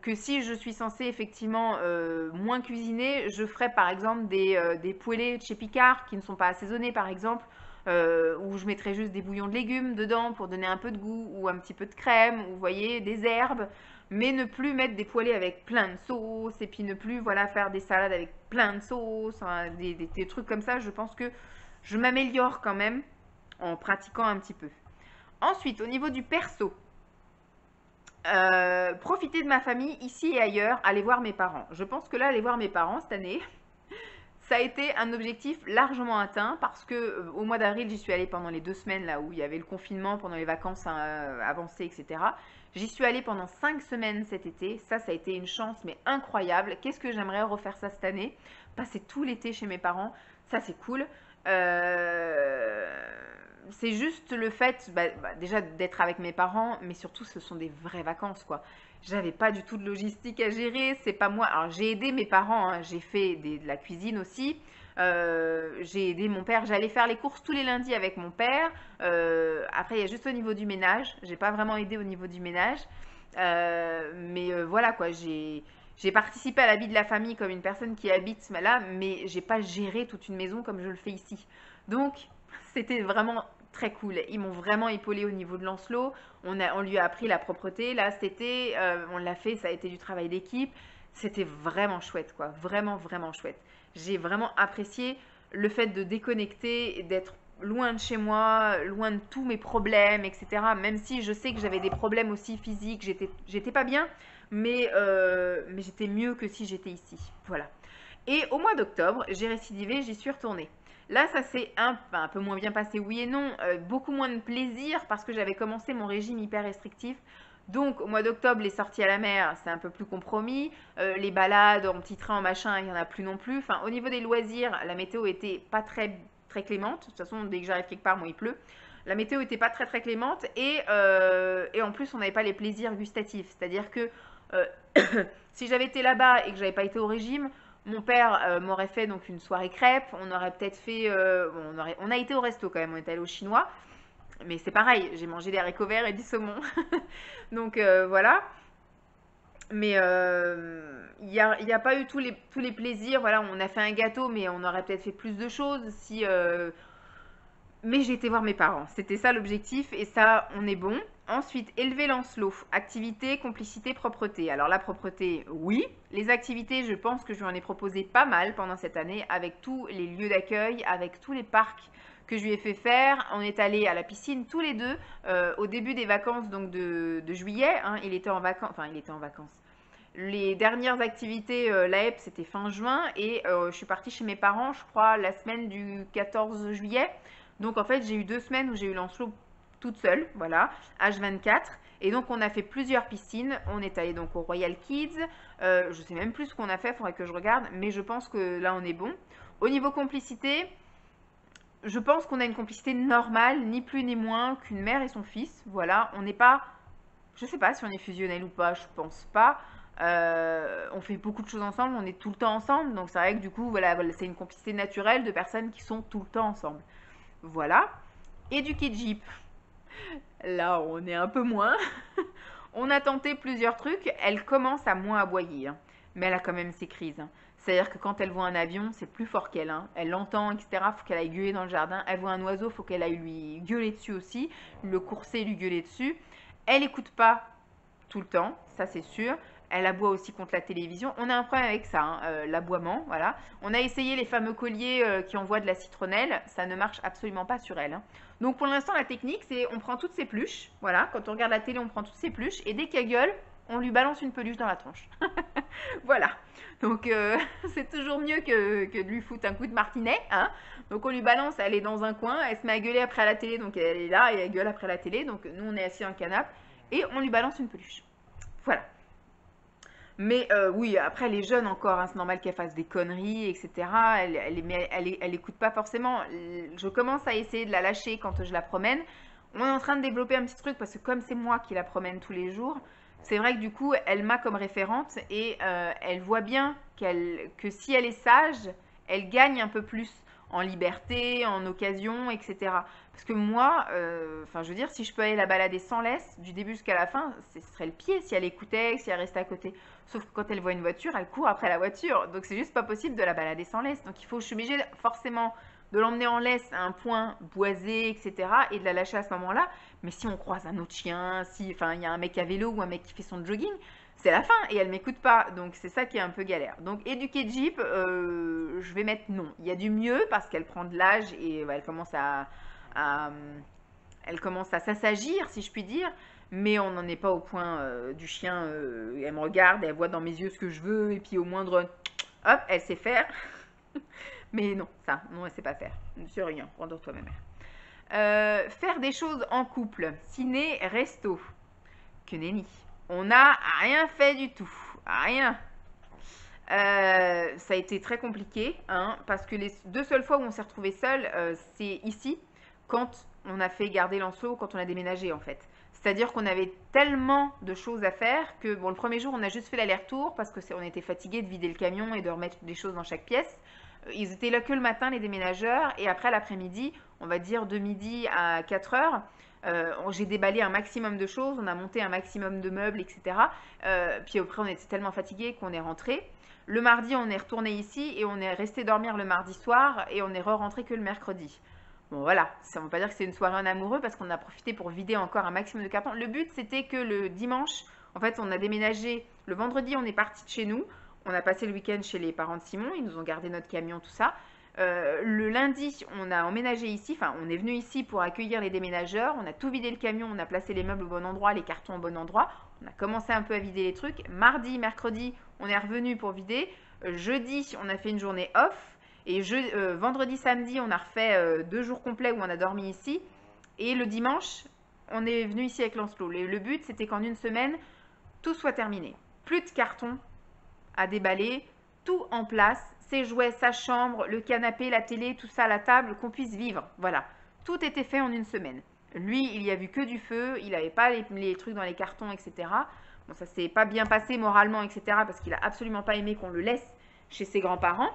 que si je suis censée effectivement moins cuisiner, je ferai par exemple des poêlés de chez Picard qui ne sont pas assaisonnés par exemple, où je mettrai juste des bouillons de légumes dedans pour donner un peu de goût ou un petit peu de crème, ou vous voyez, des herbes, mais ne plus mettre des poêlés avec plein de sauces et puis ne plus voilà faire des salades avec plein de sauces, hein, des trucs comme ça. Je pense que je m'améliore quand même en pratiquant un petit peu. Ensuite, au niveau du perso, profiter de ma famille ici et ailleurs, aller voir mes parents. Je pense que là, aller voir mes parents cette année, ça a été un objectif largement atteint parce que au mois d'avril, j'y suis allée pendant les 2 semaines là où il y avait le confinement, pendant les vacances avancées, etc. J'y suis allée pendant 5 semaines cet été. Ça a été une chance mais incroyable. Qu'est-ce que j'aimerais refaire ça cette année? Passer tout l'été chez mes parents, ça c'est cool. C'est juste le fait déjà d'être avec mes parents, mais surtout ce sont des vraies vacances quoi. J'avais pas du tout de logistique à gérer, c'est pas moi. Alors j'ai aidé mes parents, hein, j'ai fait de la cuisine aussi. J'ai aidé mon père, j'allais faire les courses tous les lundis avec mon père. Après il y a juste au niveau du ménage, j'ai pas vraiment aidé au niveau du ménage. Mais voilà quoi, j'ai participé à la vie de la famille comme une personne qui habite là, mais j'ai pas géré toute une maison comme je le fais ici. Donc, c'était vraiment très cool. Ils m'ont vraiment épaulé au niveau de Lancelot. On lui a appris la propreté. Là, cet été, on l'a fait, ça a été du travail d'équipe. C'était vraiment chouette, quoi. Vraiment, vraiment chouette. J'ai vraiment apprécié le fait de déconnecter et d'être loin de chez moi, loin de tous mes problèmes, etc. Même si je sais que j'avais des problèmes aussi physiques, j'étais pas bien, mais j'étais mieux que si j'étais ici. Voilà. Et au mois d'octobre, j'ai récidivé, j'y suis retournée. Là, ça s'est un peu moins bien passé, oui et non. Beaucoup moins de plaisir parce que j'avais commencé mon régime hyper restrictif. Donc, au mois d'octobre, les sorties à la mer, c'est un peu plus compromis. Les balades en petit train, en machin, il n'y en a plus non plus. Enfin, au niveau des loisirs, la météo était pas très, très clémente. De toute façon, dès que j'arrive quelque part, moi, il pleut. La météo était pas très, très clémente. Et en plus, on n'avait pas les plaisirs gustatifs. C'est-à-dire que euh, si j'avais été là-bas et que j'avais pas été au régime, mon père m'aurait fait donc une soirée crêpes. On aurait peut-être fait. Bon, on a été au resto quand même. On est allé au chinois. Mais c'est pareil, j'ai mangé des haricots verts et du saumon. Donc voilà. Mais il n'y a pas eu tous les plaisirs. Voilà, on a fait un gâteau, mais on aurait peut-être fait plus de choses si. Mais j'ai été voir mes parents. C'était ça l'objectif et ça, on est bon. Ensuite, élever Lancelot. Activité, complicité, propreté. Alors la propreté, oui. Les activités, je pense que je lui en ai proposé pas mal pendant cette année avec tous les lieux d'accueil, avec tous les parcs que je lui ai fait faire. On est allé à la piscine tous les deux au début des vacances donc de juillet. Hein. Il était en vacances. Enfin, il était en vacances. Les dernières activités, l'AEP, c'était fin juin et je suis partie chez mes parents, je crois, la semaine du 14 juillet. Donc en fait, j'ai eu 2 semaines où j'ai eu Lancelot toute seule, voilà, H24. Et donc on a fait plusieurs piscines. On est allé donc au Royal Kids. Je sais même plus ce qu'on a fait, il faudrait que je regarde, mais je pense que là on est bon. Au niveau complicité, je pense qu'on a une complicité normale, ni plus ni moins qu'une mère et son fils. Voilà, on n'est pas, je sais pas si on est fusionnel ou pas, je pense pas. On fait beaucoup de choses ensemble, on est tout le temps ensemble, donc c'est vrai que du coup, voilà, c'est une complicité naturelle de personnes qui sont tout le temps ensemble. Voilà. Et du Jeep. Là, on est un peu moins. On a tenté plusieurs trucs. Elle commence à moins aboyer, hein. Mais elle a quand même ses crises, hein. C'est-à-dire que quand elle voit un avion, c'est plus fort qu'elle, hein. Elle l'entend, etc. Faut qu'elle aille gueuler dans le jardin. Elle voit un oiseau, faut qu'elle aille lui gueuler dessus aussi. Le courser, lui gueuler dessus. Elle écoute pas tout le temps, ça c'est sûr. Elle aboie aussi contre la télévision. On a un problème avec ça, hein, l'aboiement, voilà. On a essayé les fameux colliers qui envoient de la citronnelle. Ça ne marche absolument pas sur elle, hein. Donc pour l'instant, la technique, c'est on prend toutes ses peluches. Voilà, quand on regarde la télé, on prend toutes ses peluches. Et dès qu'elle gueule, on lui balance une peluche dans la tronche. Voilà. Donc c'est toujours mieux que de lui foutre un coup de martinet, hein. Donc on lui balance, elle est dans un coin, elle se met à gueuler après à la télé, donc elle est là et elle gueule après la télé. Donc nous, on est assis dans le canapé et on lui balance une peluche. Voilà. Mais oui, après, elle est jeune encore, hein, c'est normal qu'elle fasse des conneries, etc. Elle écoute pas forcément. Je commence à essayer de la lâcher quand je la promène. On est en train de développer un petit truc parce que comme c'est moi qui la promène tous les jours, c'est vrai que du coup, elle m'a comme référente et elle voit bien que si elle est sage, elle gagne un peu plus en liberté, en occasion, etc. Parce que moi, enfin, je veux dire, si je peux aller la balader sans laisse, du début jusqu'à la fin, ce serait le pied si elle écoutait, si elle restait à côté. Sauf que quand elle voit une voiture, elle court après la voiture. Donc c'est juste pas possible de la balader sans laisse. Donc je suis obligée forcément de l'emmener en laisse à un point boisé, etc. et de la lâcher à ce moment-là. Mais si on croise un autre chien, si enfin il y a un mec à vélo ou un mec qui fait son jogging, c'est la fin et elle m'écoute pas. Donc c'est ça qui est un peu galère. Donc éduquer Jeep, je vais mettre non. Il y a du mieux parce qu'elle prend de l'âge et elle commence à elle commence à s'assagir, si je puis dire, mais on n'en est pas au point du chien. Elle me regarde, elle voit dans mes yeux ce que je veux, et puis au moindre, hop, elle sait faire. Mais non, ça, non, elle sait pas faire. C'est rien, rendors-toi ma mère. Faire des choses en couple, ciné, resto. Que nenni. On n'a rien fait du tout. Rien. Ça a été très compliqué, hein, parce que les 2 seules fois où on s'est retrouvés seuls, c'est ici, quand on a fait garder Lancelot, quand on a déménagé en fait. C'est-à-dire qu'on avait tellement de choses à faire que, bon, le premier jour, on a juste fait l'aller-retour parce qu'on était fatigués de vider le camion et de remettre des choses dans chaque pièce. Ils étaient là que le matin, les déménageurs, et après l'après-midi, on va dire de midi à 4 heures, j'ai déballé un maximum de choses, on a monté un maximum de meubles, etc. Puis après, on était tellement fatigués qu'on est rentré. Le mardi, on est retourné ici et on est resté dormir le mardi soir et on est re-rentré que le mercredi. Bon voilà, ça ne veut pas dire que c'est une soirée en amoureux parce qu'on a profité pour vider encore un maximum de cartons. Le but c'était que le dimanche, en fait on a déménagé, le vendredi on est parti de chez nous, on a passé le week-end chez les parents de Simon, ils nous ont gardé notre camion, tout ça. Le lundi on a emménagé ici, enfin on est venu ici pour accueillir les déménageurs, on a tout vidé le camion, on a placé les meubles au bon endroit, les cartons au bon endroit, on a commencé un peu à vider les trucs. Mardi, mercredi, on est revenu pour vider. Jeudi, on a fait une journée off. Et vendredi, samedi, on a refait 2 jours complets où on a dormi ici. Et le dimanche, on est venu ici avec Lancelot. Le but, c'était qu'en une semaine, tout soit terminé. Plus de cartons à déballer, tout en place, ses jouets, sa chambre, le canapé, la télé, tout ça, la table, qu'on puisse vivre. Voilà, tout était fait en une semaine. Lui, il y a vu que du feu, il n'avait pas les trucs dans les cartons, etc. Bon, ça s'est pas bien passé moralement, etc. parce qu'il a absolument pas aimé qu'on le laisse chez ses grands-parents.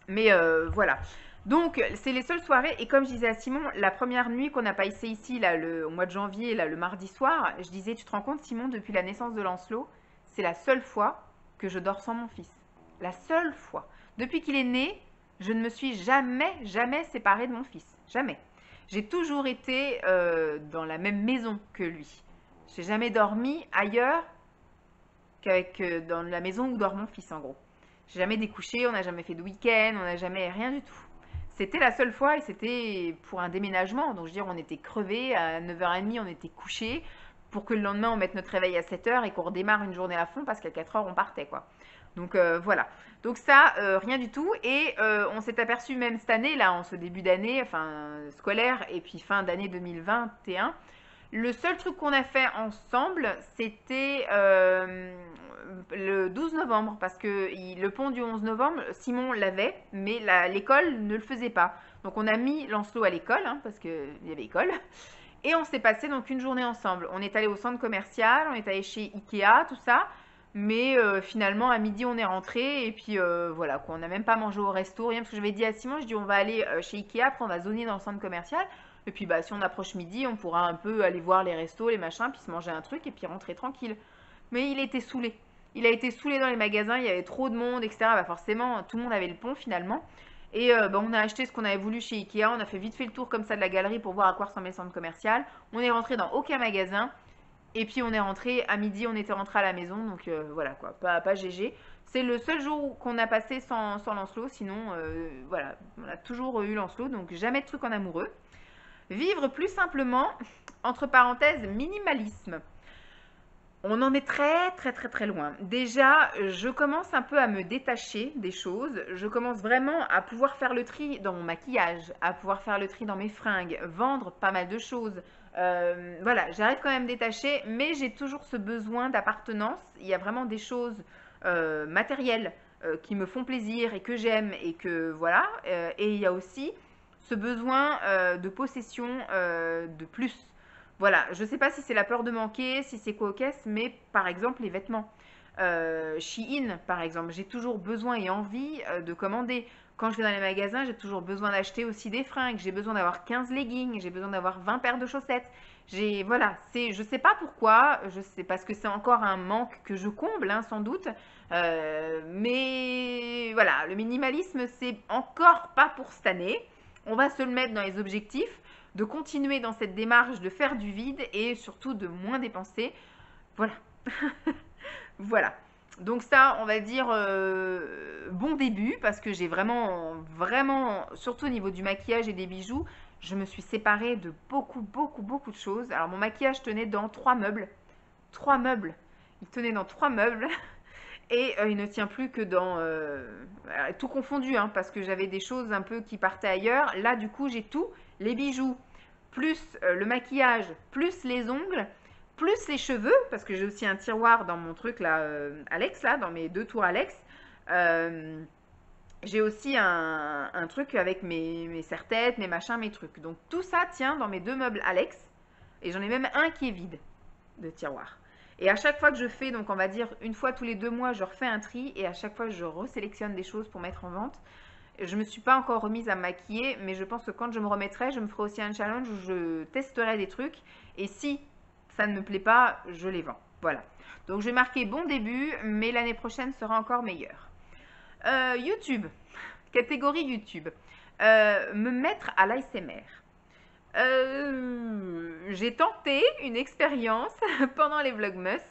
Mais voilà. Donc, c'est les seules soirées. Et comme je disais à Simon, la première nuit qu'on a passé ici, là, au mois de janvier, là, le mardi soir, je disais, tu te rends compte, Simon, depuis la naissance de Lancelot, c'est la seule fois que je dors sans mon fils. La seule fois. Depuis qu'il est né, je ne me suis jamais séparée de mon fils. Jamais. J'ai toujours été dans la même maison que lui. J'ai jamais dormi ailleurs qu'avec dans la maison où dort mon fils, en gros. J'ai jamais découché, on n'a jamais fait de week-end, on n'a jamais rien du tout. C'était la seule fois et c'était pour un déménagement. Donc je veux dire, on était crevés, à 9h30 on était couchés pour que le lendemain on mette notre réveil à 7h et qu'on redémarre une journée à fond parce qu'à 4h on partait quoi. Donc voilà. Donc ça, rien du tout. Et on s'est aperçu même cette année, là, en ce début d'année, enfin scolaire et puis fin d'année 2021, le seul truc qu'on a fait ensemble, c'était le 12 novembre, parce que le pont du 11 novembre, Simon l'avait, mais l'école ne le faisait pas. Donc on a mis Lancelot à l'école, hein, parce qu'il y avait école, et on s'est passé donc une journée ensemble. On est allé au centre commercial, on est allé chez Ikea, tout ça, mais finalement à midi on est rentré, et puis voilà, quoi, on n'a même pas mangé au resto, rien, parce que j'avais dit à Simon, je dis on va aller chez Ikea, après on va zoner dans le centre commercial. Et puis bah, si on approche midi, on pourra un peu aller voir les restos, les machins, puis se manger un truc et puis rentrer tranquille. Mais il était saoulé. Il a été saoulé dans les magasins, il y avait trop de monde, etc. Bah forcément, tout le monde avait le pont finalement. Et bah, on a acheté ce qu'on avait voulu chez Ikea, on a fait vite fait le tour comme ça de la galerie pour voir à quoi ressemblait le centre commercial. On est rentré dans aucun magasin. Et puis on est rentré, à midi on était rentré à la maison, donc voilà quoi, pas GG. C'est le seul jour qu'on a passé sans Lancelot, sinon voilà, on a toujours eu Lancelot, donc jamais de truc en amoureux. Vivre plus simplement, entre parenthèses, minimalisme. On en est très loin. Déjà, je commence un peu à me détacher des choses. Je commence vraiment à pouvoir faire le tri dans mon maquillage, à pouvoir faire le tri dans mes fringues, vendre pas mal de choses. Voilà, j'arrive quand même détachée, mais j'ai toujours ce besoin d'appartenance. Il y a vraiment des choses matérielles qui me font plaisir et que j'aime et que voilà. Et il y a aussi ce besoin de possession de plus. Voilà, je ne sais pas si c'est la peur de manquer, si c'est quoi aux caisses, mais par exemple les vêtements. Shein, par exemple, j'ai toujours besoin et envie de commander. quand je vais dans les magasins, j'ai toujours besoin d'acheter aussi des fringues, j'ai besoin d'avoir 15 leggings, j'ai besoin d'avoir 20 paires de chaussettes. Voilà, je sais pas pourquoi, je sais parce que c'est encore un manque que je comble, hein, sans doute. Mais voilà, le minimalisme, c'est encore pas pour cette année. On va se le mettre dans les objectifs, de continuer dans cette démarche de faire du vide et surtout de moins dépenser. Voilà. Voilà. Donc ça, on va dire bon début parce que j'ai vraiment, vraiment, surtout au niveau du maquillage et des bijoux, je me suis séparée de beaucoup, beaucoup, beaucoup de choses. Alors mon maquillage tenait dans 3 meubles. 3 meubles. Il tenait dans 3 meubles. Et il ne tient plus que dans... tout confondu, hein, parce que j'avais des choses un peu qui partaient ailleurs. Là, du coup, j'ai tout. Les bijoux, plus le maquillage, plus les ongles, plus les cheveux, parce que j'ai aussi un tiroir dans mon truc, là, Alex, là, dans mes 2 tours Alex. J'ai aussi un truc avec mes serre-têtes, mes machins, mes trucs. Donc tout ça tient dans mes 2 meubles Alex. Et j'en ai même un qui est vide de tiroir. Et à chaque fois que je fais, donc on va dire une fois tous les 2 mois, je refais un tri et à chaque fois je resélectionne des choses pour mettre en vente. Je ne me suis pas encore remise à me maquiller, mais je pense que quand je me remettrai, je me ferai aussi un challenge où je testerai des trucs. Et si ça ne me plaît pas, je les vends. Voilà. Donc je vais marquer bon début, mais l'année prochaine sera encore meilleure. YouTube, catégorie YouTube. Me mettre à l'ASMR. J'ai tenté une expérience pendant les Vlogmas,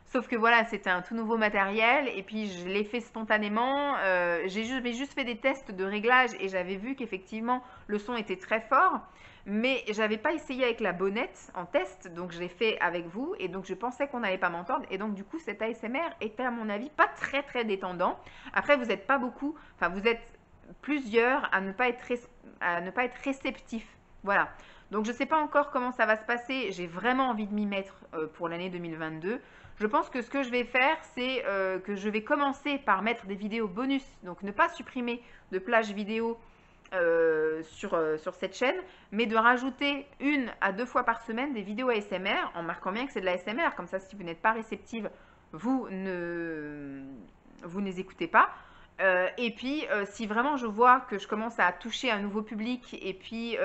sauf que voilà, c'était un tout nouveau matériel et puis je l'ai fait spontanément. J'avais juste fait des tests de réglage et j'avais vu qu'effectivement le son était très fort, mais j'avais pas essayé avec la bonnette en test, donc je l'ai fait avec vous et donc je pensais qu'on n'allait pas m'entendre et donc du coup cet ASMR était à mon avis pas très très détendant. Après vous n'êtes pas beaucoup, enfin vous êtes plusieurs à ne pas être réceptifs. Voilà. Donc je ne sais pas encore comment ça va se passer. J'ai vraiment envie de m'y mettre pour l'année 2022. Je pense que ce que je vais faire, c'est que je vais commencer par mettre des vidéos bonus. Donc ne pas supprimer de plage vidéo sur cette chaîne, mais de rajouter 1 à 2 fois par semaine des vidéos ASMR en marquant bien que c'est de l'ASMR. Comme ça, si vous n'êtes pas réceptive, vous ne les écoutez pas. Et puis, si vraiment je vois que je commence à toucher un nouveau public et puis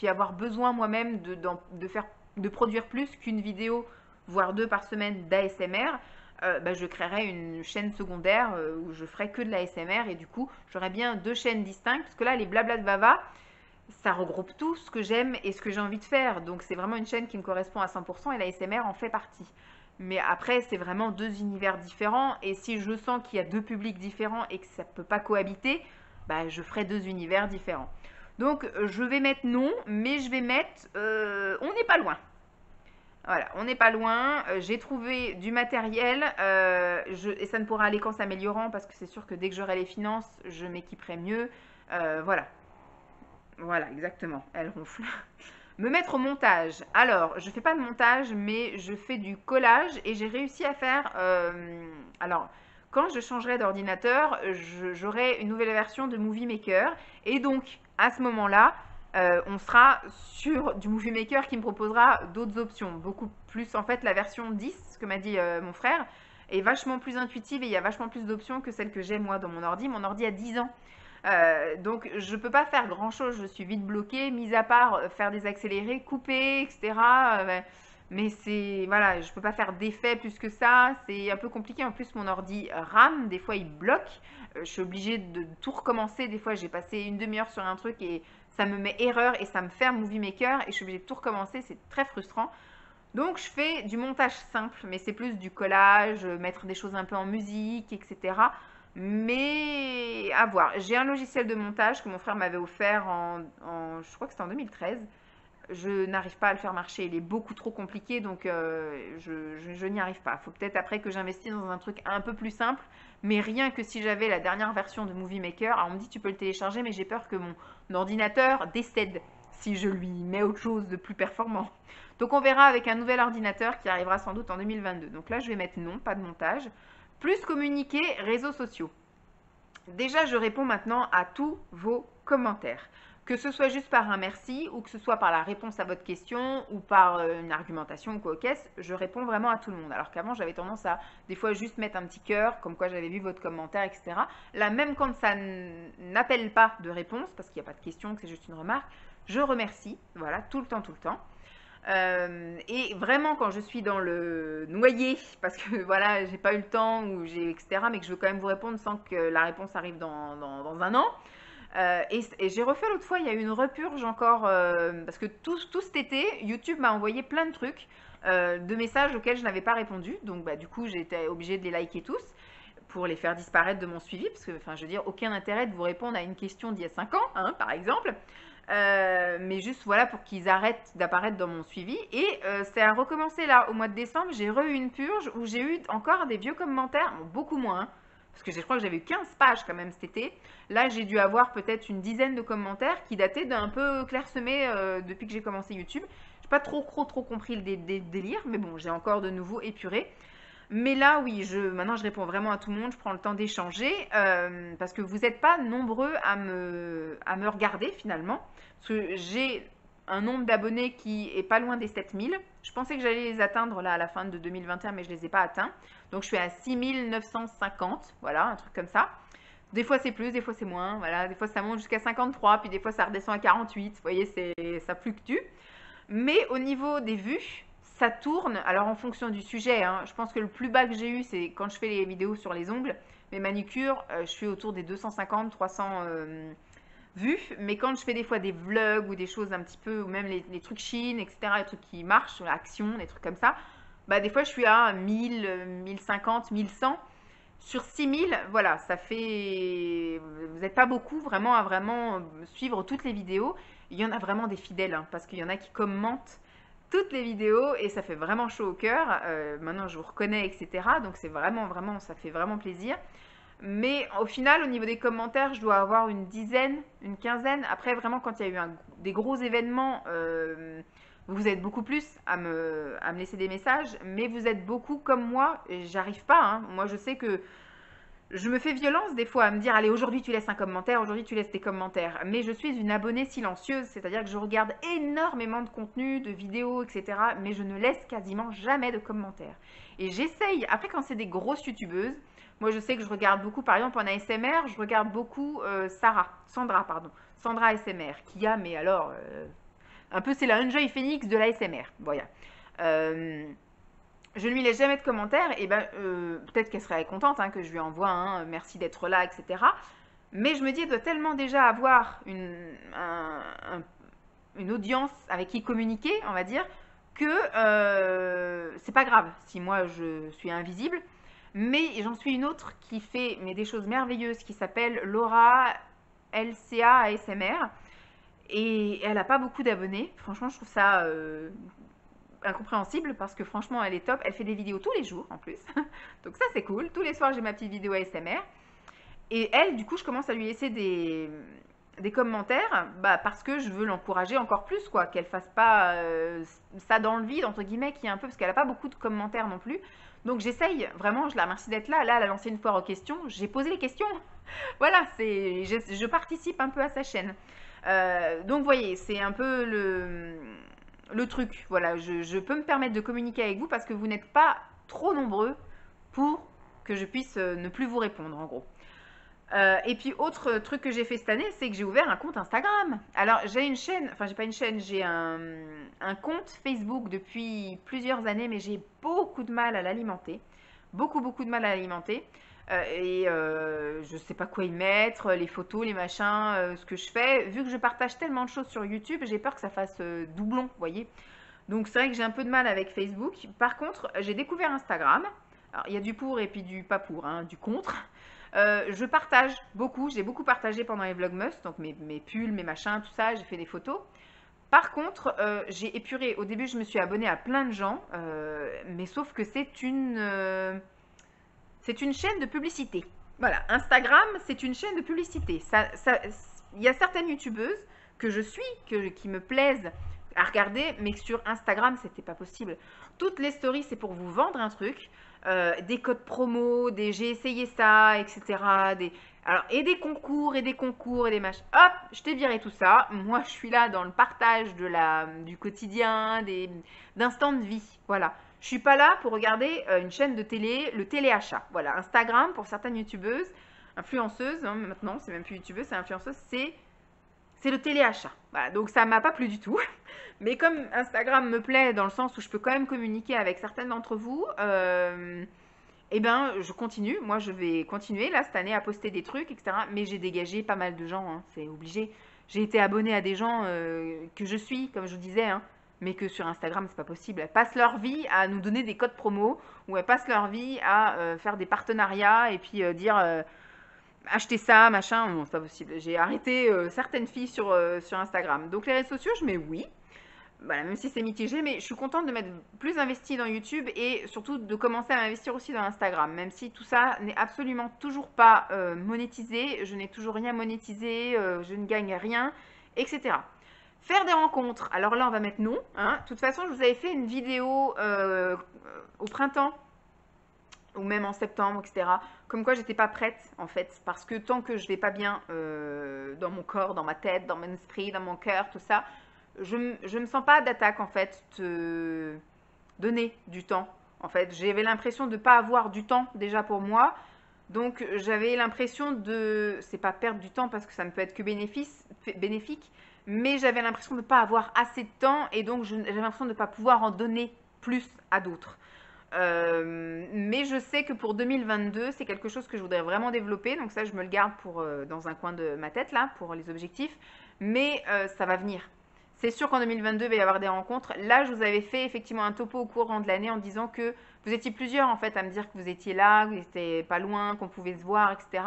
avoir besoin moi-même de produire plus qu'une vidéo, voire 2 par semaine d'ASMR, je créerai une chaîne secondaire où je ferai que de l'ASMR et du coup, j'aurai bien 2 chaînes distinctes parce que là, les blabla de Vava, ça regroupe tout ce que j'aime et ce que j'ai envie de faire. Donc, c'est vraiment une chaîne qui me correspond à 100% et l'ASMR en fait partie. Mais après, c'est vraiment 2 univers différents. Et si je sens qu'il y a 2 publics différents et que ça ne peut pas cohabiter, je ferai 2 univers différents. Donc, je vais mettre non, mais je vais mettre on n'est pas loin. Voilà, on n'est pas loin. J'ai trouvé du matériel et ça ne pourra aller qu'en s'améliorant parce que c'est sûr que dès que j'aurai les finances, je m'équiperai mieux. Voilà. Voilà, exactement. Elle ronfle. Me mettre au montage. Alors, je fais pas de montage, mais je fais du collage et j'ai réussi à faire... alors, quand je changerai d'ordinateur, j'aurai une nouvelle version de Movie Maker. Et donc, à ce moment-là, on sera sur du Movie Maker qui me proposera d'autres options. Beaucoup plus, en fait, la version 10, ce que m'a dit mon frère, est vachement plus intuitive et il y a vachement plus d'options que celle que j'ai moi dans mon ordi. Mon ordi a 10 ans. Donc je peux pas faire grand chose, je suis vite bloquée, mis à part faire des accélérés, couper, etc. Mais c'est, voilà, je peux pas faire d'effet plus que ça, c'est un peu compliqué. En plus mon ordi rame, des fois il bloque, je suis obligée de tout recommencer. Des fois j'ai passé une demi-heure sur un truc et ça me met erreur et ça me ferme Movie Maker et je suis obligée de tout recommencer, c'est très frustrant. Donc je fais du montage simple, mais c'est plus du collage, mettre des choses un peu en musique, etc. Mais à voir. J'ai un logiciel de montage que mon frère m'avait offert je crois que c'était en 2013. Je n'arrive pas à le faire marcher. Il est beaucoup trop compliqué, donc je n'y arrive pas. Il faut peut-être après que j'investisse dans un truc un peu plus simple. Mais rien que si j'avais la dernière version de Movie Maker, alors on me dit tu peux le télécharger, mais j'ai peur que mon ordinateur décède si je lui mets autre chose de plus performant. Donc on verra avec un nouvel ordinateur qui arrivera sans doute en 2022. Donc là je vais mettre non, pas de montage. Plus communiquer, réseaux sociaux. Déjà, je réponds maintenant à tous vos commentaires. Que ce soit juste par un merci ou que ce soit par la réponse à votre question ou par une argumentation ou quoi qu'est-ce, je réponds vraiment à tout le monde. Alors qu'avant, j'avais tendance à des fois juste mettre un petit cœur, comme quoi j'avais vu votre commentaire, etc. Là, même quand ça n'appelle pas de réponse, parce qu'il n'y a pas de question, que c'est juste une remarque, je remercie, voilà, tout le temps, tout le temps. Et vraiment quand je suis dans le noyer, parce que voilà, j'ai pas eu le temps ou j'ai etc., mais que je veux quand même vous répondre sans que la réponse arrive dans un an. Et j'ai refait l'autre fois, il y a eu une repurge encore, parce que tout cet été, YouTube m'a envoyé plein de trucs, de messages auxquels je n'avais pas répondu. Donc bah, du coup, j'ai été obligée de les liker tous pour les faire disparaître de mon suivi, parce que enfin, je veux dire, aucun intérêt de vous répondre à une question d'il y a 5 ans, hein, par exemple. Mais juste voilà pour qu'ils arrêtent d'apparaître dans mon suivi. Et c'est à recommencer là, au mois de décembre, j'ai eu une purge où j'ai eu encore des vieux commentaires, bon, beaucoup moins, hein, parce que je crois que j'avais eu 15 pages quand même cet été. Là, j'ai dû avoir peut-être une dizaine de commentaires qui dataient d'un peu clairsemés depuis que j'ai commencé YouTube. Je n'ai pas trop compris le délire, mais bon, j'ai encore de nouveau épuré. Mais là, oui, maintenant je réponds vraiment à tout le monde, je prends le temps d'échanger, parce que vous n'êtes pas nombreux à me regarder finalement. Parce que j'ai un nombre d'abonnés qui est pas loin des 7000. Je pensais que j'allais les atteindre là à la fin de 2021, mais je ne les ai pas atteints. Donc je suis à 6950, voilà, un truc comme ça. Des fois c'est plus, des fois c'est moins, voilà. Des fois ça monte jusqu'à 53, puis des fois ça redescend à 48. Vous voyez, ça fluctue. Mais au niveau des vues, ça tourne, alors en fonction du sujet, hein. Je pense que le plus bas que j'ai eu, c'est quand je fais les vidéos sur les ongles, mes manucures, je suis autour des 250, 300 vues. Mais quand je fais des fois des vlogs ou des choses un petit peu, ou même les trucs Chine, etc., les trucs qui marchent sur l'action, des trucs comme ça, bah des fois je suis à 1000, 1050, 1100. Sur 6000, voilà, ça fait... Vous n'êtes pas beaucoup vraiment à vraiment suivre toutes les vidéos. Il y en a vraiment des fidèles, hein, parce qu'il y en a qui commentent toutes les vidéos et ça fait vraiment chaud au cœur. Maintenant, je vous reconnais, etc. Donc, c'est vraiment, ça fait vraiment plaisir. Mais au final, au niveau des commentaires, je dois avoir une dizaine, une quinzaine. Après, vraiment, quand il y a eu des gros événements, vous êtes beaucoup plus à me laisser des messages. Mais vous êtes beaucoup comme moi. Et j'arrive pas, hein. Moi, je sais que je me fais violence des fois à me dire, allez, aujourd'hui tu laisses un commentaire, aujourd'hui tu laisses tes commentaires. Mais je suis une abonnée silencieuse, c'est-à-dire que je regarde énormément de contenu, de vidéos, etc. Mais je ne laisse quasiment jamais de commentaires. Et j'essaye, après quand c'est des grosses youtubeuses, moi je sais que je regarde beaucoup, par exemple en ASMR, je regarde beaucoup Sandra ASMR, qui a, mais alors, un peu c'est la Enjoy Phoenix de l'ASMR, voilà. Je ne lui laisse jamais de commentaires, et ben peut-être qu'elle serait contente, hein, que je lui envoie un merci d'être là, etc. Mais je me dis, elle doit tellement déjà avoir une audience avec qui communiquer, on va dire, que c'est pas grave si moi je suis invisible. Mais j'en suis une autre qui fait des choses merveilleuses, qui s'appelle Laura LCA ASMR. Et elle n'a pas beaucoup d'abonnés. Franchement, je trouve ça incompréhensible parce que franchement, elle est top. Elle fait des vidéos tous les jours en plus. Donc ça, c'est cool. Tous les soirs, j'ai ma petite vidéo ASMR. Et elle, du coup, je commence à lui laisser des commentaires parce que je veux l'encourager encore plus, quoi. Qu'elle fasse pas ça dans le vide, entre guillemets, qui est un peu... Parce qu'elle n'a pas beaucoup de commentaires non plus. Donc j'essaye, vraiment, je la remercie d'être là. Là, elle a lancé une foire aux questions. J'ai posé les questions. Voilà, je participe un peu à sa chaîne. Donc, vous voyez, c'est un peu le truc. Voilà, je peux me permettre de communiquer avec vous parce que vous n'êtes pas trop nombreux pour que je puisse ne plus vous répondre, en gros. Et puis, autre truc que j'ai fait cette année, c'est que j'ai ouvert un compte Instagram. Alors, j'ai une chaîne, enfin, j'ai pas une chaîne, j'ai un compte Facebook depuis plusieurs années, mais j'ai beaucoup de mal à l'alimenter. Beaucoup de mal à l'alimenter. Je sais pas quoi y mettre, les photos, les machins, ce que je fais. Vu que je partage tellement de choses sur YouTube, j'ai peur que ça fasse doublon, vous voyez. Donc c'est vrai que j'ai un peu de mal avec Facebook. Par contre, j'ai découvert Instagram. Alors il y a du pour et puis du pas pour, hein, du contre. Je partage beaucoup, j'ai beaucoup partagé pendant les Vlogmas, donc mes pulls, mes machins, tout ça, j'ai fait des photos. Par contre, j'ai épuré. Au début, je me suis abonnée à plein de gens, mais sauf que c'est une chaîne de publicité. Voilà, Instagram, c'est une chaîne de publicité. Il y a certaines youtubeuses que je suis, qui me plaisent à regarder, mais que sur Instagram, c'était pas possible. Toutes les stories, c'est pour vous vendre un truc. des codes promo, des j'ai essayé ça, etc. Alors, et des concours, et des concours, et des machins. Hop, je t'ai viré tout ça. Moi, je suis là dans le partage du quotidien, d'instants de vie. Voilà. Je suis pas là pour regarder une chaîne de télé, le téléachat. Voilà. Instagram, pour certaines youtubeuses, influenceuses, hein, maintenant, c'est même plus youtubeuse, c'est influenceuse, c'est le téléachat. Voilà, donc ça m'a pas plu du tout. Mais comme Instagram me plaît dans le sens où je peux quand même communiquer avec certaines d'entre vous, eh ben je continue. Moi, je vais continuer là cette année à poster des trucs, etc. Mais j'ai dégagé pas mal de gens, hein, c'est obligé. J'ai été abonnée à des gens que je suis, comme je vous disais, hein, mais que sur Instagram, c'est pas possible. Elles passent leur vie à nous donner des codes promo ou elles passent leur vie à faire des partenariats et puis dire acheter ça, machin, non, c'est pas possible. J'ai arrêté certaines filles sur Instagram. Donc les réseaux sociaux, je mets oui. Voilà, même si c'est mitigé, mais je suis contente de m'être plus investie dans YouTube et surtout de commencer à m'investir aussi dans Instagram, même si tout ça n'est absolument toujours pas monétisé, je n'ai toujours rien monétisé, je ne gagne rien, etc. Faire des rencontres, alors là on va mettre non, hein. De toute façon je vous avais fait une vidéo au printemps, ou même en septembre, etc. Comme quoi j'étais pas prête en fait, parce que tant que je vais pas bien dans mon corps, dans ma tête, dans mon esprit, dans mon cœur, tout ça, je me sens pas d'attaque en fait, te donner du temps. En fait, j'avais l'impression de pas avoir du temps déjà pour moi, donc j'avais l'impression de, c'est pas perdre du temps parce que ça ne peut être que bénéfique, mais j'avais l'impression de ne pas avoir assez de temps et donc j'avais l'impression de ne pas pouvoir en donner plus à d'autres. Mais je sais que pour 2022, c'est quelque chose que je voudrais vraiment développer. Donc ça, je me le garde pour, dans un coin de ma tête, là, pour les objectifs. Mais ça va venir. C'est sûr qu'en 2022, il va y avoir des rencontres. Là, je vous avais fait effectivement un topo au courant de l'année en disant que vous étiez plusieurs, en fait, à me dire que vous étiez là, que vous n'étiez pas loin, qu'on pouvait se voir, etc.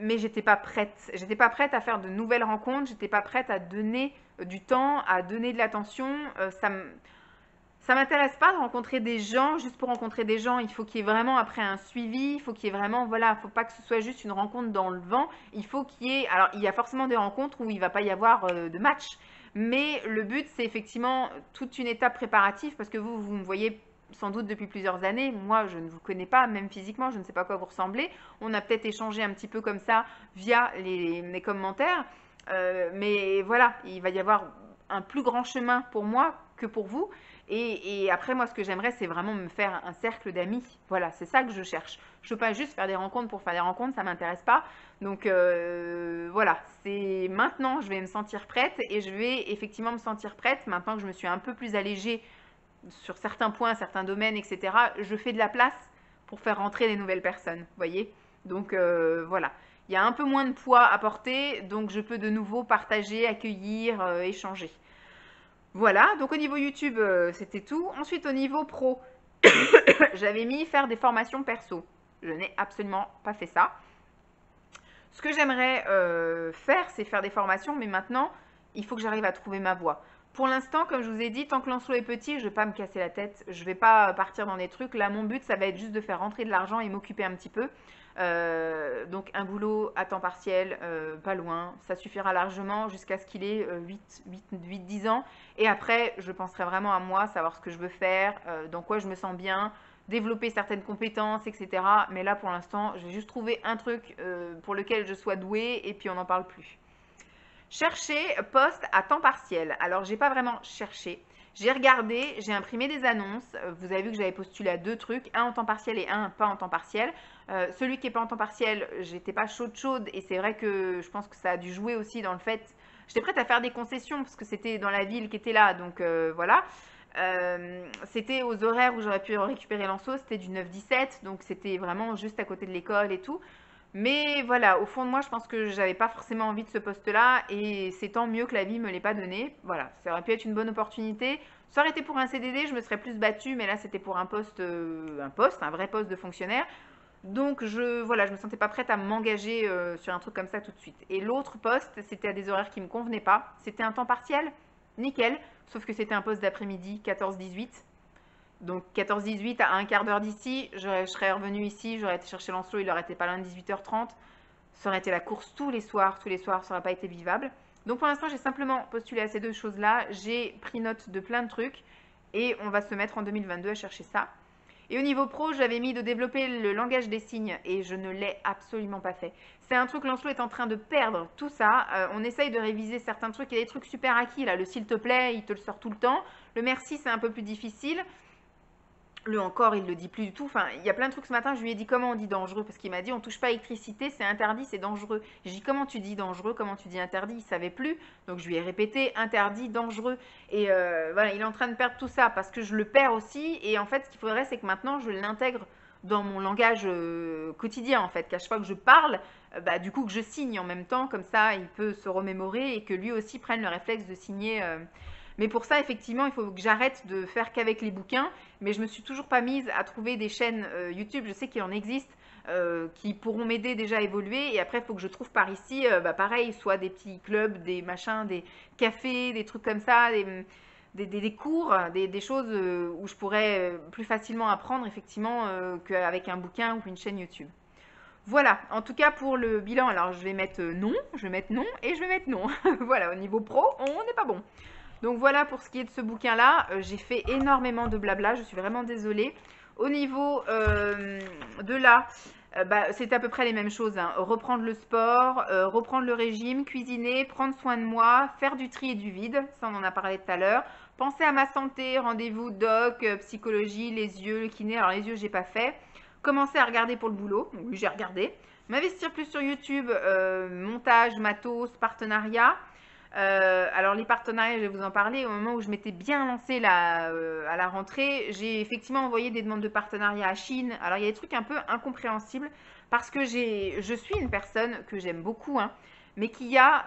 Mais j'étais pas prête. J'étais pas prête à faire de nouvelles rencontres. J'étais pas prête à donner du temps, à donner de l'attention. Ça m'intéresse pas de rencontrer des gens juste pour rencontrer des gens. Il faut qu'il y ait vraiment après un suivi. Il faut qu'il y ait vraiment, voilà, il faut pas que ce soit juste une rencontre dans le vent. Il faut qu'il y ait, alors il y a forcément des rencontres où il va pas y avoir de match. Mais le but, c'est effectivement toute une étape préparative parce que vous me voyez sans doute depuis plusieurs années. Moi, je ne vous connais pas, même physiquement, je ne sais pas à quoi vous ressemblez. On a peut-être échangé un petit peu comme ça via les commentaires. Mais voilà, il va y avoir un plus grand chemin pour moi que pour vous. Et après, moi, ce que j'aimerais, c'est vraiment me faire un cercle d'amis. Voilà, c'est ça que je cherche. Je ne veux pas juste faire des rencontres pour faire des rencontres, ça ne m'intéresse pas. Donc voilà, c'est maintenant, je vais me sentir prête et je vais effectivement me sentir prête. Maintenant que je me suis un peu plus allégée sur certains points, certains domaines, etc., je fais de la place pour faire rentrer des nouvelles personnes, vous voyez. Donc voilà, il y a un peu moins de poids à porter, donc je peux de nouveau partager, accueillir, échanger. Voilà, donc au niveau YouTube, c'était tout. Ensuite, au niveau pro, j'avais mis faire des formations perso. Je n'ai absolument pas fait ça. Ce que j'aimerais faire, c'est faire des formations, mais maintenant, il faut que j'arrive à trouver ma voie. Pour l'instant, comme je vous ai dit, tant que Lancelot est petit, je ne vais pas me casser la tête. Je ne vais pas partir dans des trucs. Là, mon but, ça va être juste de faire rentrer de l'argent et m'occuper un petit peu. Donc un boulot à temps partiel, pas loin, ça suffira largement jusqu'à ce qu'il ait 8-10 ans. Et après, je penserai vraiment à moi, savoir ce que je veux faire, dans quoi je me sens bien, développer certaines compétences, etc. Mais là, pour l'instant, j'ai juste trouvé un truc pour lequel je sois douée et puis on n'en parle plus. Chercher poste à temps partiel. Alors, j'ai pas vraiment cherché. J'ai regardé, j'ai imprimé des annonces. Vous avez vu que j'avais postulé à 2 trucs, un en temps partiel et un pas en temps partiel. Celui qui n'est pas en temps partiel, j'étais pas chaude et c'est vrai que je pense que ça a dû jouer aussi dans le fait. J'étais prête à faire des concessions parce que c'était dans la ville qui était là, donc voilà. C'était aux horaires où j'aurais pu récupérer l'anceau, c'était du 9-17, donc c'était vraiment juste à côté de l'école et tout. Mais voilà, au fond de moi, je pense que j'avais pas forcément envie de ce poste-là et c'est tant mieux que la vie me l'ait pas donné. Voilà, ça aurait pu être une bonne opportunité. Ça aurait été pour un CDD, je me serais plus battue, mais là c'était pour un poste, un vrai poste de fonctionnaire. Donc voilà, je me sentais pas prête à m'engager sur un truc comme ça tout de suite. Et l'autre poste, c'était à des horaires qui me convenaient pas. C'était un temps partiel, nickel, sauf que c'était un poste d'après-midi, 14-18. Donc 14-18 à un quart d'heure d'ici, je serais revenue ici, j'aurais été chercher Lancelot, il aurait été pas loin de 18h30. Ça aurait été la course tous les soirs, ça n'aurait pas été vivable. Donc pour l'instant, j'ai simplement postulé à ces 2 choses-là, j'ai pris note de plein de trucs et on va se mettre en 2022 à chercher ça. Et au niveau pro, j'avais mis de développer le langage des signes et je ne l'ai absolument pas fait. C'est un truc, Lancelot est en train de perdre tout ça. On essaye de réviser certains trucs. Il y a des trucs super acquis là. Le s'il te plaît, il te le sort tout le temps. Le merci, c'est un peu plus difficile. Le encore, il le dit plus du tout. Enfin, il y a plein de trucs ce matin. Je lui ai dit comment on dit dangereux parce qu'il m'a dit on touche pas à l'électricité, c'est interdit, c'est dangereux. J'ai dit comment tu dis dangereux, comment tu dis interdit. Il savait plus. Donc je lui ai répété interdit, dangereux. Et voilà, il est en train de perdre tout ça parce que je le perds aussi. Et en fait, ce qu'il faudrait, c'est que maintenant je l'intègre dans mon langage quotidien en fait. Qu'à chaque fois que je parle, bah, du coup que je signe en même temps, comme ça il peut se remémorer et que lui aussi prenne le réflexe de signer. Mais pour ça, effectivement, il faut que j'arrête de faire qu'avec les bouquins. Mais je me suis toujours pas mise à trouver des chaînes YouTube. Je sais qu'il en existe qui pourront m'aider déjà à évoluer. Et après, il faut que je trouve par ici, bah, pareil, soit des petits clubs, des machins, des cafés, des trucs comme ça, des cours, des choses où je pourrais plus facilement apprendre, effectivement, qu'avec un bouquin ou une chaîne YouTube. Voilà, en tout cas pour le bilan, alors je vais mettre non, je vais mettre non et je vais mettre non. Voilà, au niveau pro, on n'est pas bon. Donc voilà pour ce qui est de ce bouquin-là. J'ai fait énormément de blabla, je suis vraiment désolée. Au niveau de là, bah, c'est à peu près les mêmes choses, hein. Reprendre le sport, reprendre le régime, cuisiner, prendre soin de moi, faire du tri et du vide, ça on en a parlé tout à l'heure. Penser à ma santé, rendez-vous doc, psychologie, les yeux, le kiné. Alors les yeux, j'ai pas fait. Commencer à regarder pour le boulot, donc oui j'ai regardé. M'investir plus sur YouTube, montage, matos, partenariat. Alors les partenariats, je vais vous en parler. Au moment où je m'étais bien lancée là, à la rentrée, j'ai effectivement envoyé des demandes de partenariat à Chine. Alors il y a des trucs un peu incompréhensibles parce que je suis une personne que j'aime beaucoup, hein, mais qui a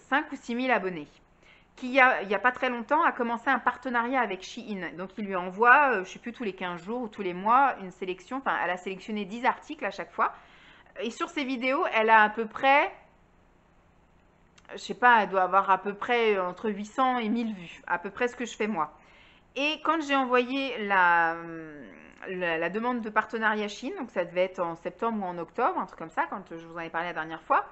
5 ou 6 000 abonnés. Qui il n'y a pas très longtemps, a commencé un partenariat avec Shein. Donc il lui envoie, je ne sais plus, tous les 15 jours ou tous les mois, une sélection. Enfin, elle a sélectionné 10 articles à chaque fois. Et sur ces vidéos, elle a à peu près, je sais pas, elle doit avoir à peu près entre 800 et 1000 vues, à peu près ce que je fais moi. Et quand j'ai envoyé la demande de partenariat Chine, donc ça devait être en septembre ou en octobre, un truc comme ça, quand je vous en ai parlé la dernière fois,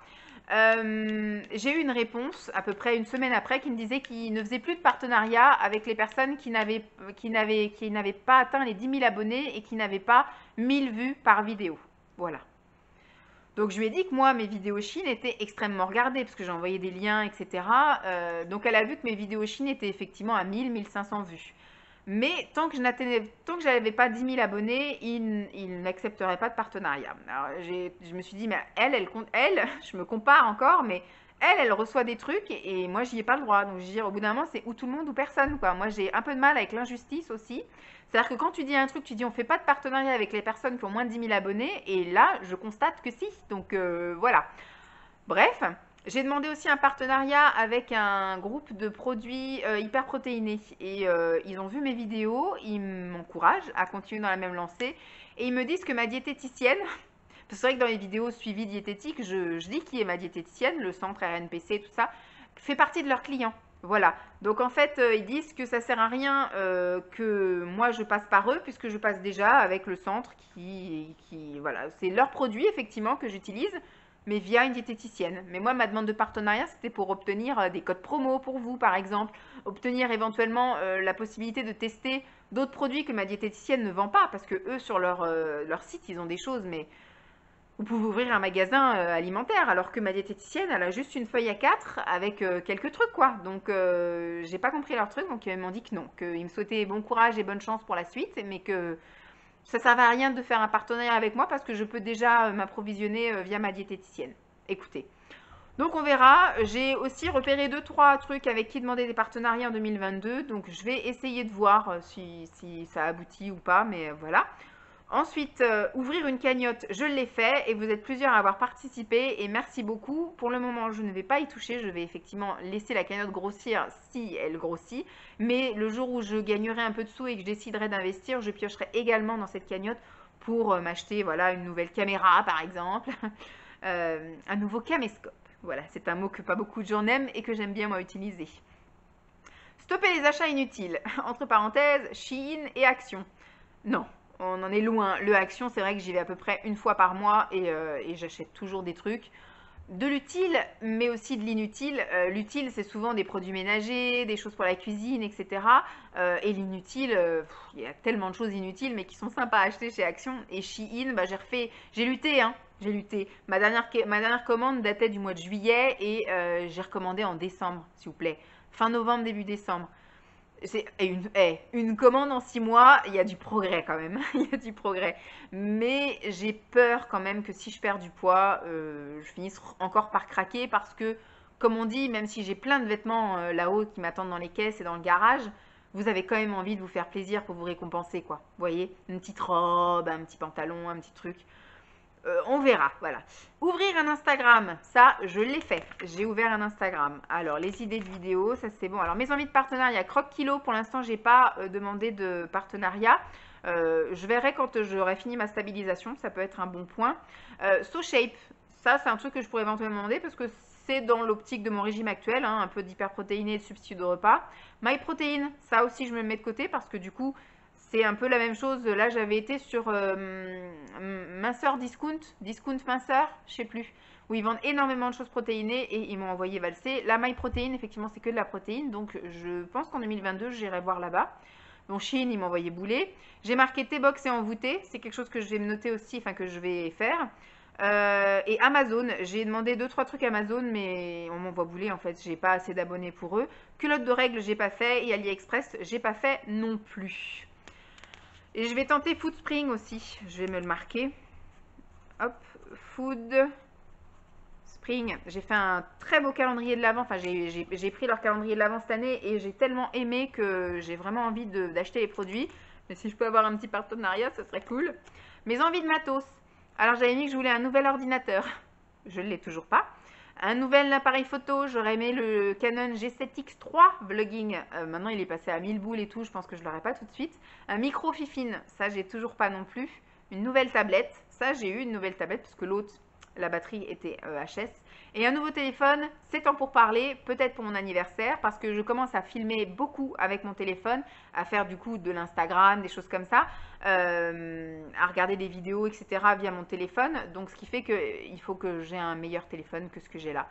j'ai eu une réponse à peu près une semaine après qui me disait qu'il ne faisait plus de partenariat avec les personnes qui n'avaient pas atteint les 10 000 abonnés et qui n'avaient pas 1000 vues par vidéo. Voilà. Donc je lui ai dit que moi, mes vidéos Chine étaient extrêmement regardées, parce que j'ai envoyé des liens, etc. Donc elle a vu que mes vidéos Chine étaient effectivement à 1000-1500 vues. Mais tant que je n'avais pas 10 000 abonnés, il n'accepterait pas de partenariat. Alors je me suis dit, mais elle, je me compare encore, mais elle reçoit des trucs et moi, j'y ai pas le droit. Donc je dis, au bout d'un moment, c'est ou tout le monde ou personne, quoi. Moi, j'ai un peu de mal avec l'injustice aussi. C'est-à-dire que quand tu dis un truc, tu dis on fait pas de partenariat avec les personnes qui ont moins de 10 000 abonnés, et là, je constate que si. Donc voilà. Bref, j'ai demandé aussi un partenariat avec un groupe de produits hyper protéinés. Et ils ont vu mes vidéos, ils m'encouragent à continuer dans la même lancée. Et ils me disent que ma diététicienne, parce que c'est vrai que dans les vidéos suivies diététiques, je dis qui est ma diététicienne, le centre RNPC, tout ça, fait partie de leurs clients. Voilà. Donc en fait, ils disent que ça sert à rien que moi je passe par eux, puisque je passe déjà avec le centre voilà, c'est leur produit effectivement que j'utilise, mais via une diététicienne. Mais moi, ma demande de partenariat, c'était pour obtenir des codes promo pour vous, par exemple, obtenir éventuellement la possibilité de tester d'autres produits que ma diététicienne ne vend pas, parce que eux, sur leur site, ils ont des choses, mais vous pouvez ouvrir un magasin alimentaire, alors que ma diététicienne, elle a juste une feuille A4 avec quelques trucs, quoi. Donc, j'ai pas compris leur truc, donc ils m'ont dit que non, qu'ils me souhaitaient bon courage et bonne chance pour la suite, mais que ça ne servait à rien de faire un partenariat avec moi parce que je peux déjà m'approvisionner via ma diététicienne. Écoutez. Donc on verra. J'ai aussi repéré 2-3 trucs avec qui demander des partenariats en 2022. Donc je vais essayer de voir si ça aboutit ou pas. Mais voilà. Ensuite, ouvrir une cagnotte, je l'ai fait et vous êtes plusieurs à avoir participé et merci beaucoup. Pour le moment, je ne vais pas y toucher. Je vais effectivement laisser la cagnotte grossir si elle grossit. Mais le jour où je gagnerai un peu de sous et que je déciderai d'investir, je piocherai également dans cette cagnotte pour m'acheter voilà, une nouvelle caméra par exemple, un nouveau caméscope. Voilà, c'est un mot que pas beaucoup de gens n'aiment et que j'aime bien moi utiliser. Stopper les achats inutiles. Entre parenthèses, Shein et Action. Non. On en est loin. Le Action, c'est vrai que j'y vais à peu près une fois par mois et j'achète toujours des trucs. de l'utile, mais aussi de l'inutile. L'utile, c'est souvent des produits ménagers, des choses pour la cuisine, etc. Et l'inutile, il y a tellement de choses inutiles, mais qui sont sympas à acheter chez Action. Et Shein, bah, j'ai lutté, hein. J'ai lutté. Ma dernière commande datait du mois de juillet et j'ai recommandé en décembre, s'il vous plaît. Fin novembre, début décembre. Une commande en 6 mois, il y a du progrès quand même. Il y a du progrès. Mais j'ai peur quand même que si je perds du poids, je finisse encore par craquer parce que, comme on dit, même si j'ai plein de vêtements là-haut qui m'attendent dans les caisses et dans le garage, vous avez quand même envie de vous faire plaisir pour vous récompenser, quoi. Vous voyez, une petite robe, un petit pantalon, un petit truc. On verra, voilà. Ouvrir un Instagram, ça, je l'ai fait. J'ai ouvert un Instagram. Alors, les idées de vidéos, ça c'est bon. Alors, mes envies de partenariat, Croque Kilo, pour l'instant, j'ai pas demandé de partenariat. Je verrai quand j'aurai fini ma stabilisation, ça peut être un bon point. SoShape, ça c'est un truc que je pourrais éventuellement demander parce que c'est dans l'optique de mon régime actuel, hein, un peu d'hyperprotéiné et de substitut de repas. MyProtein, ça aussi je me mets de côté parce que du coup, c'est un peu la même chose. Là, j'avais été sur minceur discount minceur, je sais plus, où ils vendent énormément de choses protéinées et ils m'ont envoyé valser. La MyProtein, effectivement, c'est que de la protéine, donc je pense qu'en 2022, j'irai voir là-bas. Donc Chine, ils m'ont envoyé bouler. J'ai marqué T-Box et envoûté, c'est quelque chose que je vais me noter aussi, enfin que je vais faire. Et Amazon, j'ai demandé 2-3 trucs Amazon, mais on m'envoie bouler en fait, j'ai pas assez d'abonnés pour eux. Culotte de règles, j'ai pas fait, et AliExpress, j'ai pas fait non plus. Et je vais tenter Food Spring aussi. Je vais me le marquer. Hop, Food Spring. J'ai fait un très beau calendrier de l'Avent. Enfin, j'ai pris leur calendrier de l'Avent cette année et j'ai tellement aimé que j'ai vraiment envie d'acheter les produits. Mais si je peux avoir un petit partenariat, ce serait cool. Mes envies de matos. Alors, j'avais mis que je voulais un nouvel ordinateur. Je ne l'ai toujours pas. Un nouvel appareil photo, j'aurais aimé le Canon G7X3 vlogging. Maintenant, il est passé à 1000 boules et tout, je pense que je l'aurai pas tout de suite. Un micro Fifine, ça, j'ai toujours pas non plus. Une nouvelle tablette, ça, j'ai eu une nouvelle tablette parce que l'autre, la batterie était HS. Et un nouveau téléphone, c'est temps pour parler, peut-être pour mon anniversaire, parce que je commence à filmer beaucoup avec mon téléphone, à faire du coup de l'Instagram, des choses comme ça, à regarder des vidéos, etc. via mon téléphone. Donc ce qui fait qu'il faut que j'ai un meilleur téléphone que ce que j'ai là.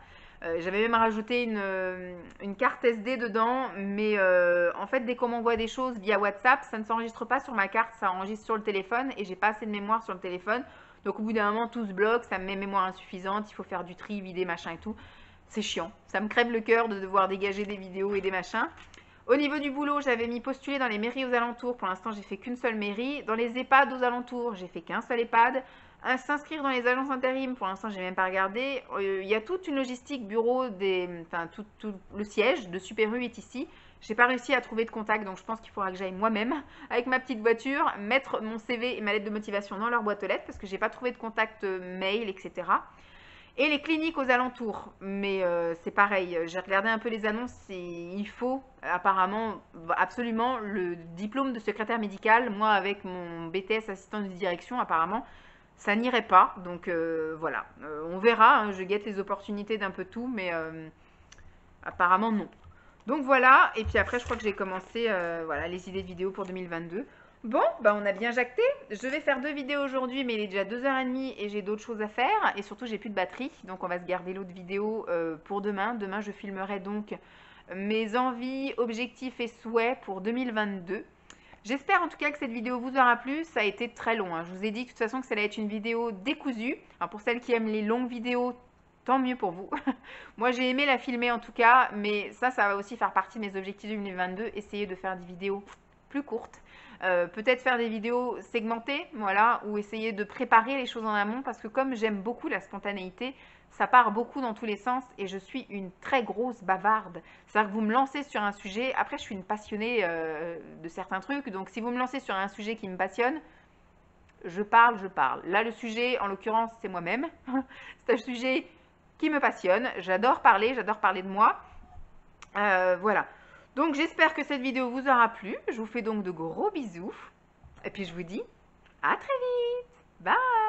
J'avais même rajouté une carte SD dedans, mais en fait, dès qu'on m'envoie des choses via WhatsApp, ça ne s'enregistre pas sur ma carte, ça enregistre sur le téléphone et j'ai pas assez de mémoire sur le téléphone. Donc au bout d'un moment, tout se bloque, ça me met mémoire insuffisante, il faut faire du tri, vider, machin et tout. C'est chiant. Ça me crève le cœur de devoir dégager des vidéos et des machins. Au niveau du boulot, j'avais mis postuler dans les mairies aux alentours. Pour l'instant, j'ai fait qu'une seule mairie. Dans les EHPAD aux alentours, j'ai fait qu'un seul EHPAD. S'inscrire dans les agences intérim, pour l'instant, j'ai même pas regardé. Il y a toute une logistique bureau, enfin tout le siège de Super U est ici. J'ai pas réussi à trouver de contact, donc je pense qu'il faudra que j'aille moi-même avec ma petite voiture, mettre mon CV et ma lettre de motivation dans leur boîte aux lettres parce que j'ai pas trouvé de contact mail, etc. Et les cliniques aux alentours, mais c'est pareil, j'ai regardé un peu les annonces et il faut apparemment absolument le diplôme de secrétaire médical. Moi avec mon BTS assistant de direction apparemment ça n'irait pas, donc voilà, on verra, hein, je guette les opportunités d'un peu tout, mais apparemment non. Donc voilà, et puis après je crois que j'ai commencé voilà, les idées de vidéos pour 2022. Bon, bah on a bien jacté. Je vais faire 2 vidéos aujourd'hui, mais il est déjà 2h30 et j'ai d'autres choses à faire. Et surtout, j'ai plus de batterie, donc on va se garder l'autre vidéo pour demain. Demain, je filmerai donc mes envies, objectifs et souhaits pour 2022. J'espère en tout cas que cette vidéo vous aura plu. Ça a été très long, hein. Je vous ai dit de toute façon que ça allait être une vidéo décousue. Alors pour celles qui aiment les longues vidéos, tant mieux pour vous. Moi, j'ai aimé la filmer en tout cas, mais ça va aussi faire partie de mes objectifs 2022. Essayer de faire des vidéos plus courtes. Peut-être faire des vidéos segmentées, voilà, ou essayer de préparer les choses en amont, parce que comme j'aime beaucoup la spontanéité, ça part beaucoup dans tous les sens et je suis une très grosse bavarde. C'est-à-dire que vous me lancez sur un sujet, après je suis une passionnée de certains trucs, donc si vous me lancez sur un sujet qui me passionne, je parle, je parle. Là, le sujet, en l'occurrence, c'est moi-même. C'est un sujet qui me passionne. J'adore parler de moi. Voilà. Donc, j'espère que cette vidéo vous aura plu. Je vous fais donc de gros bisous. Et puis, je vous dis à très vite. Bye!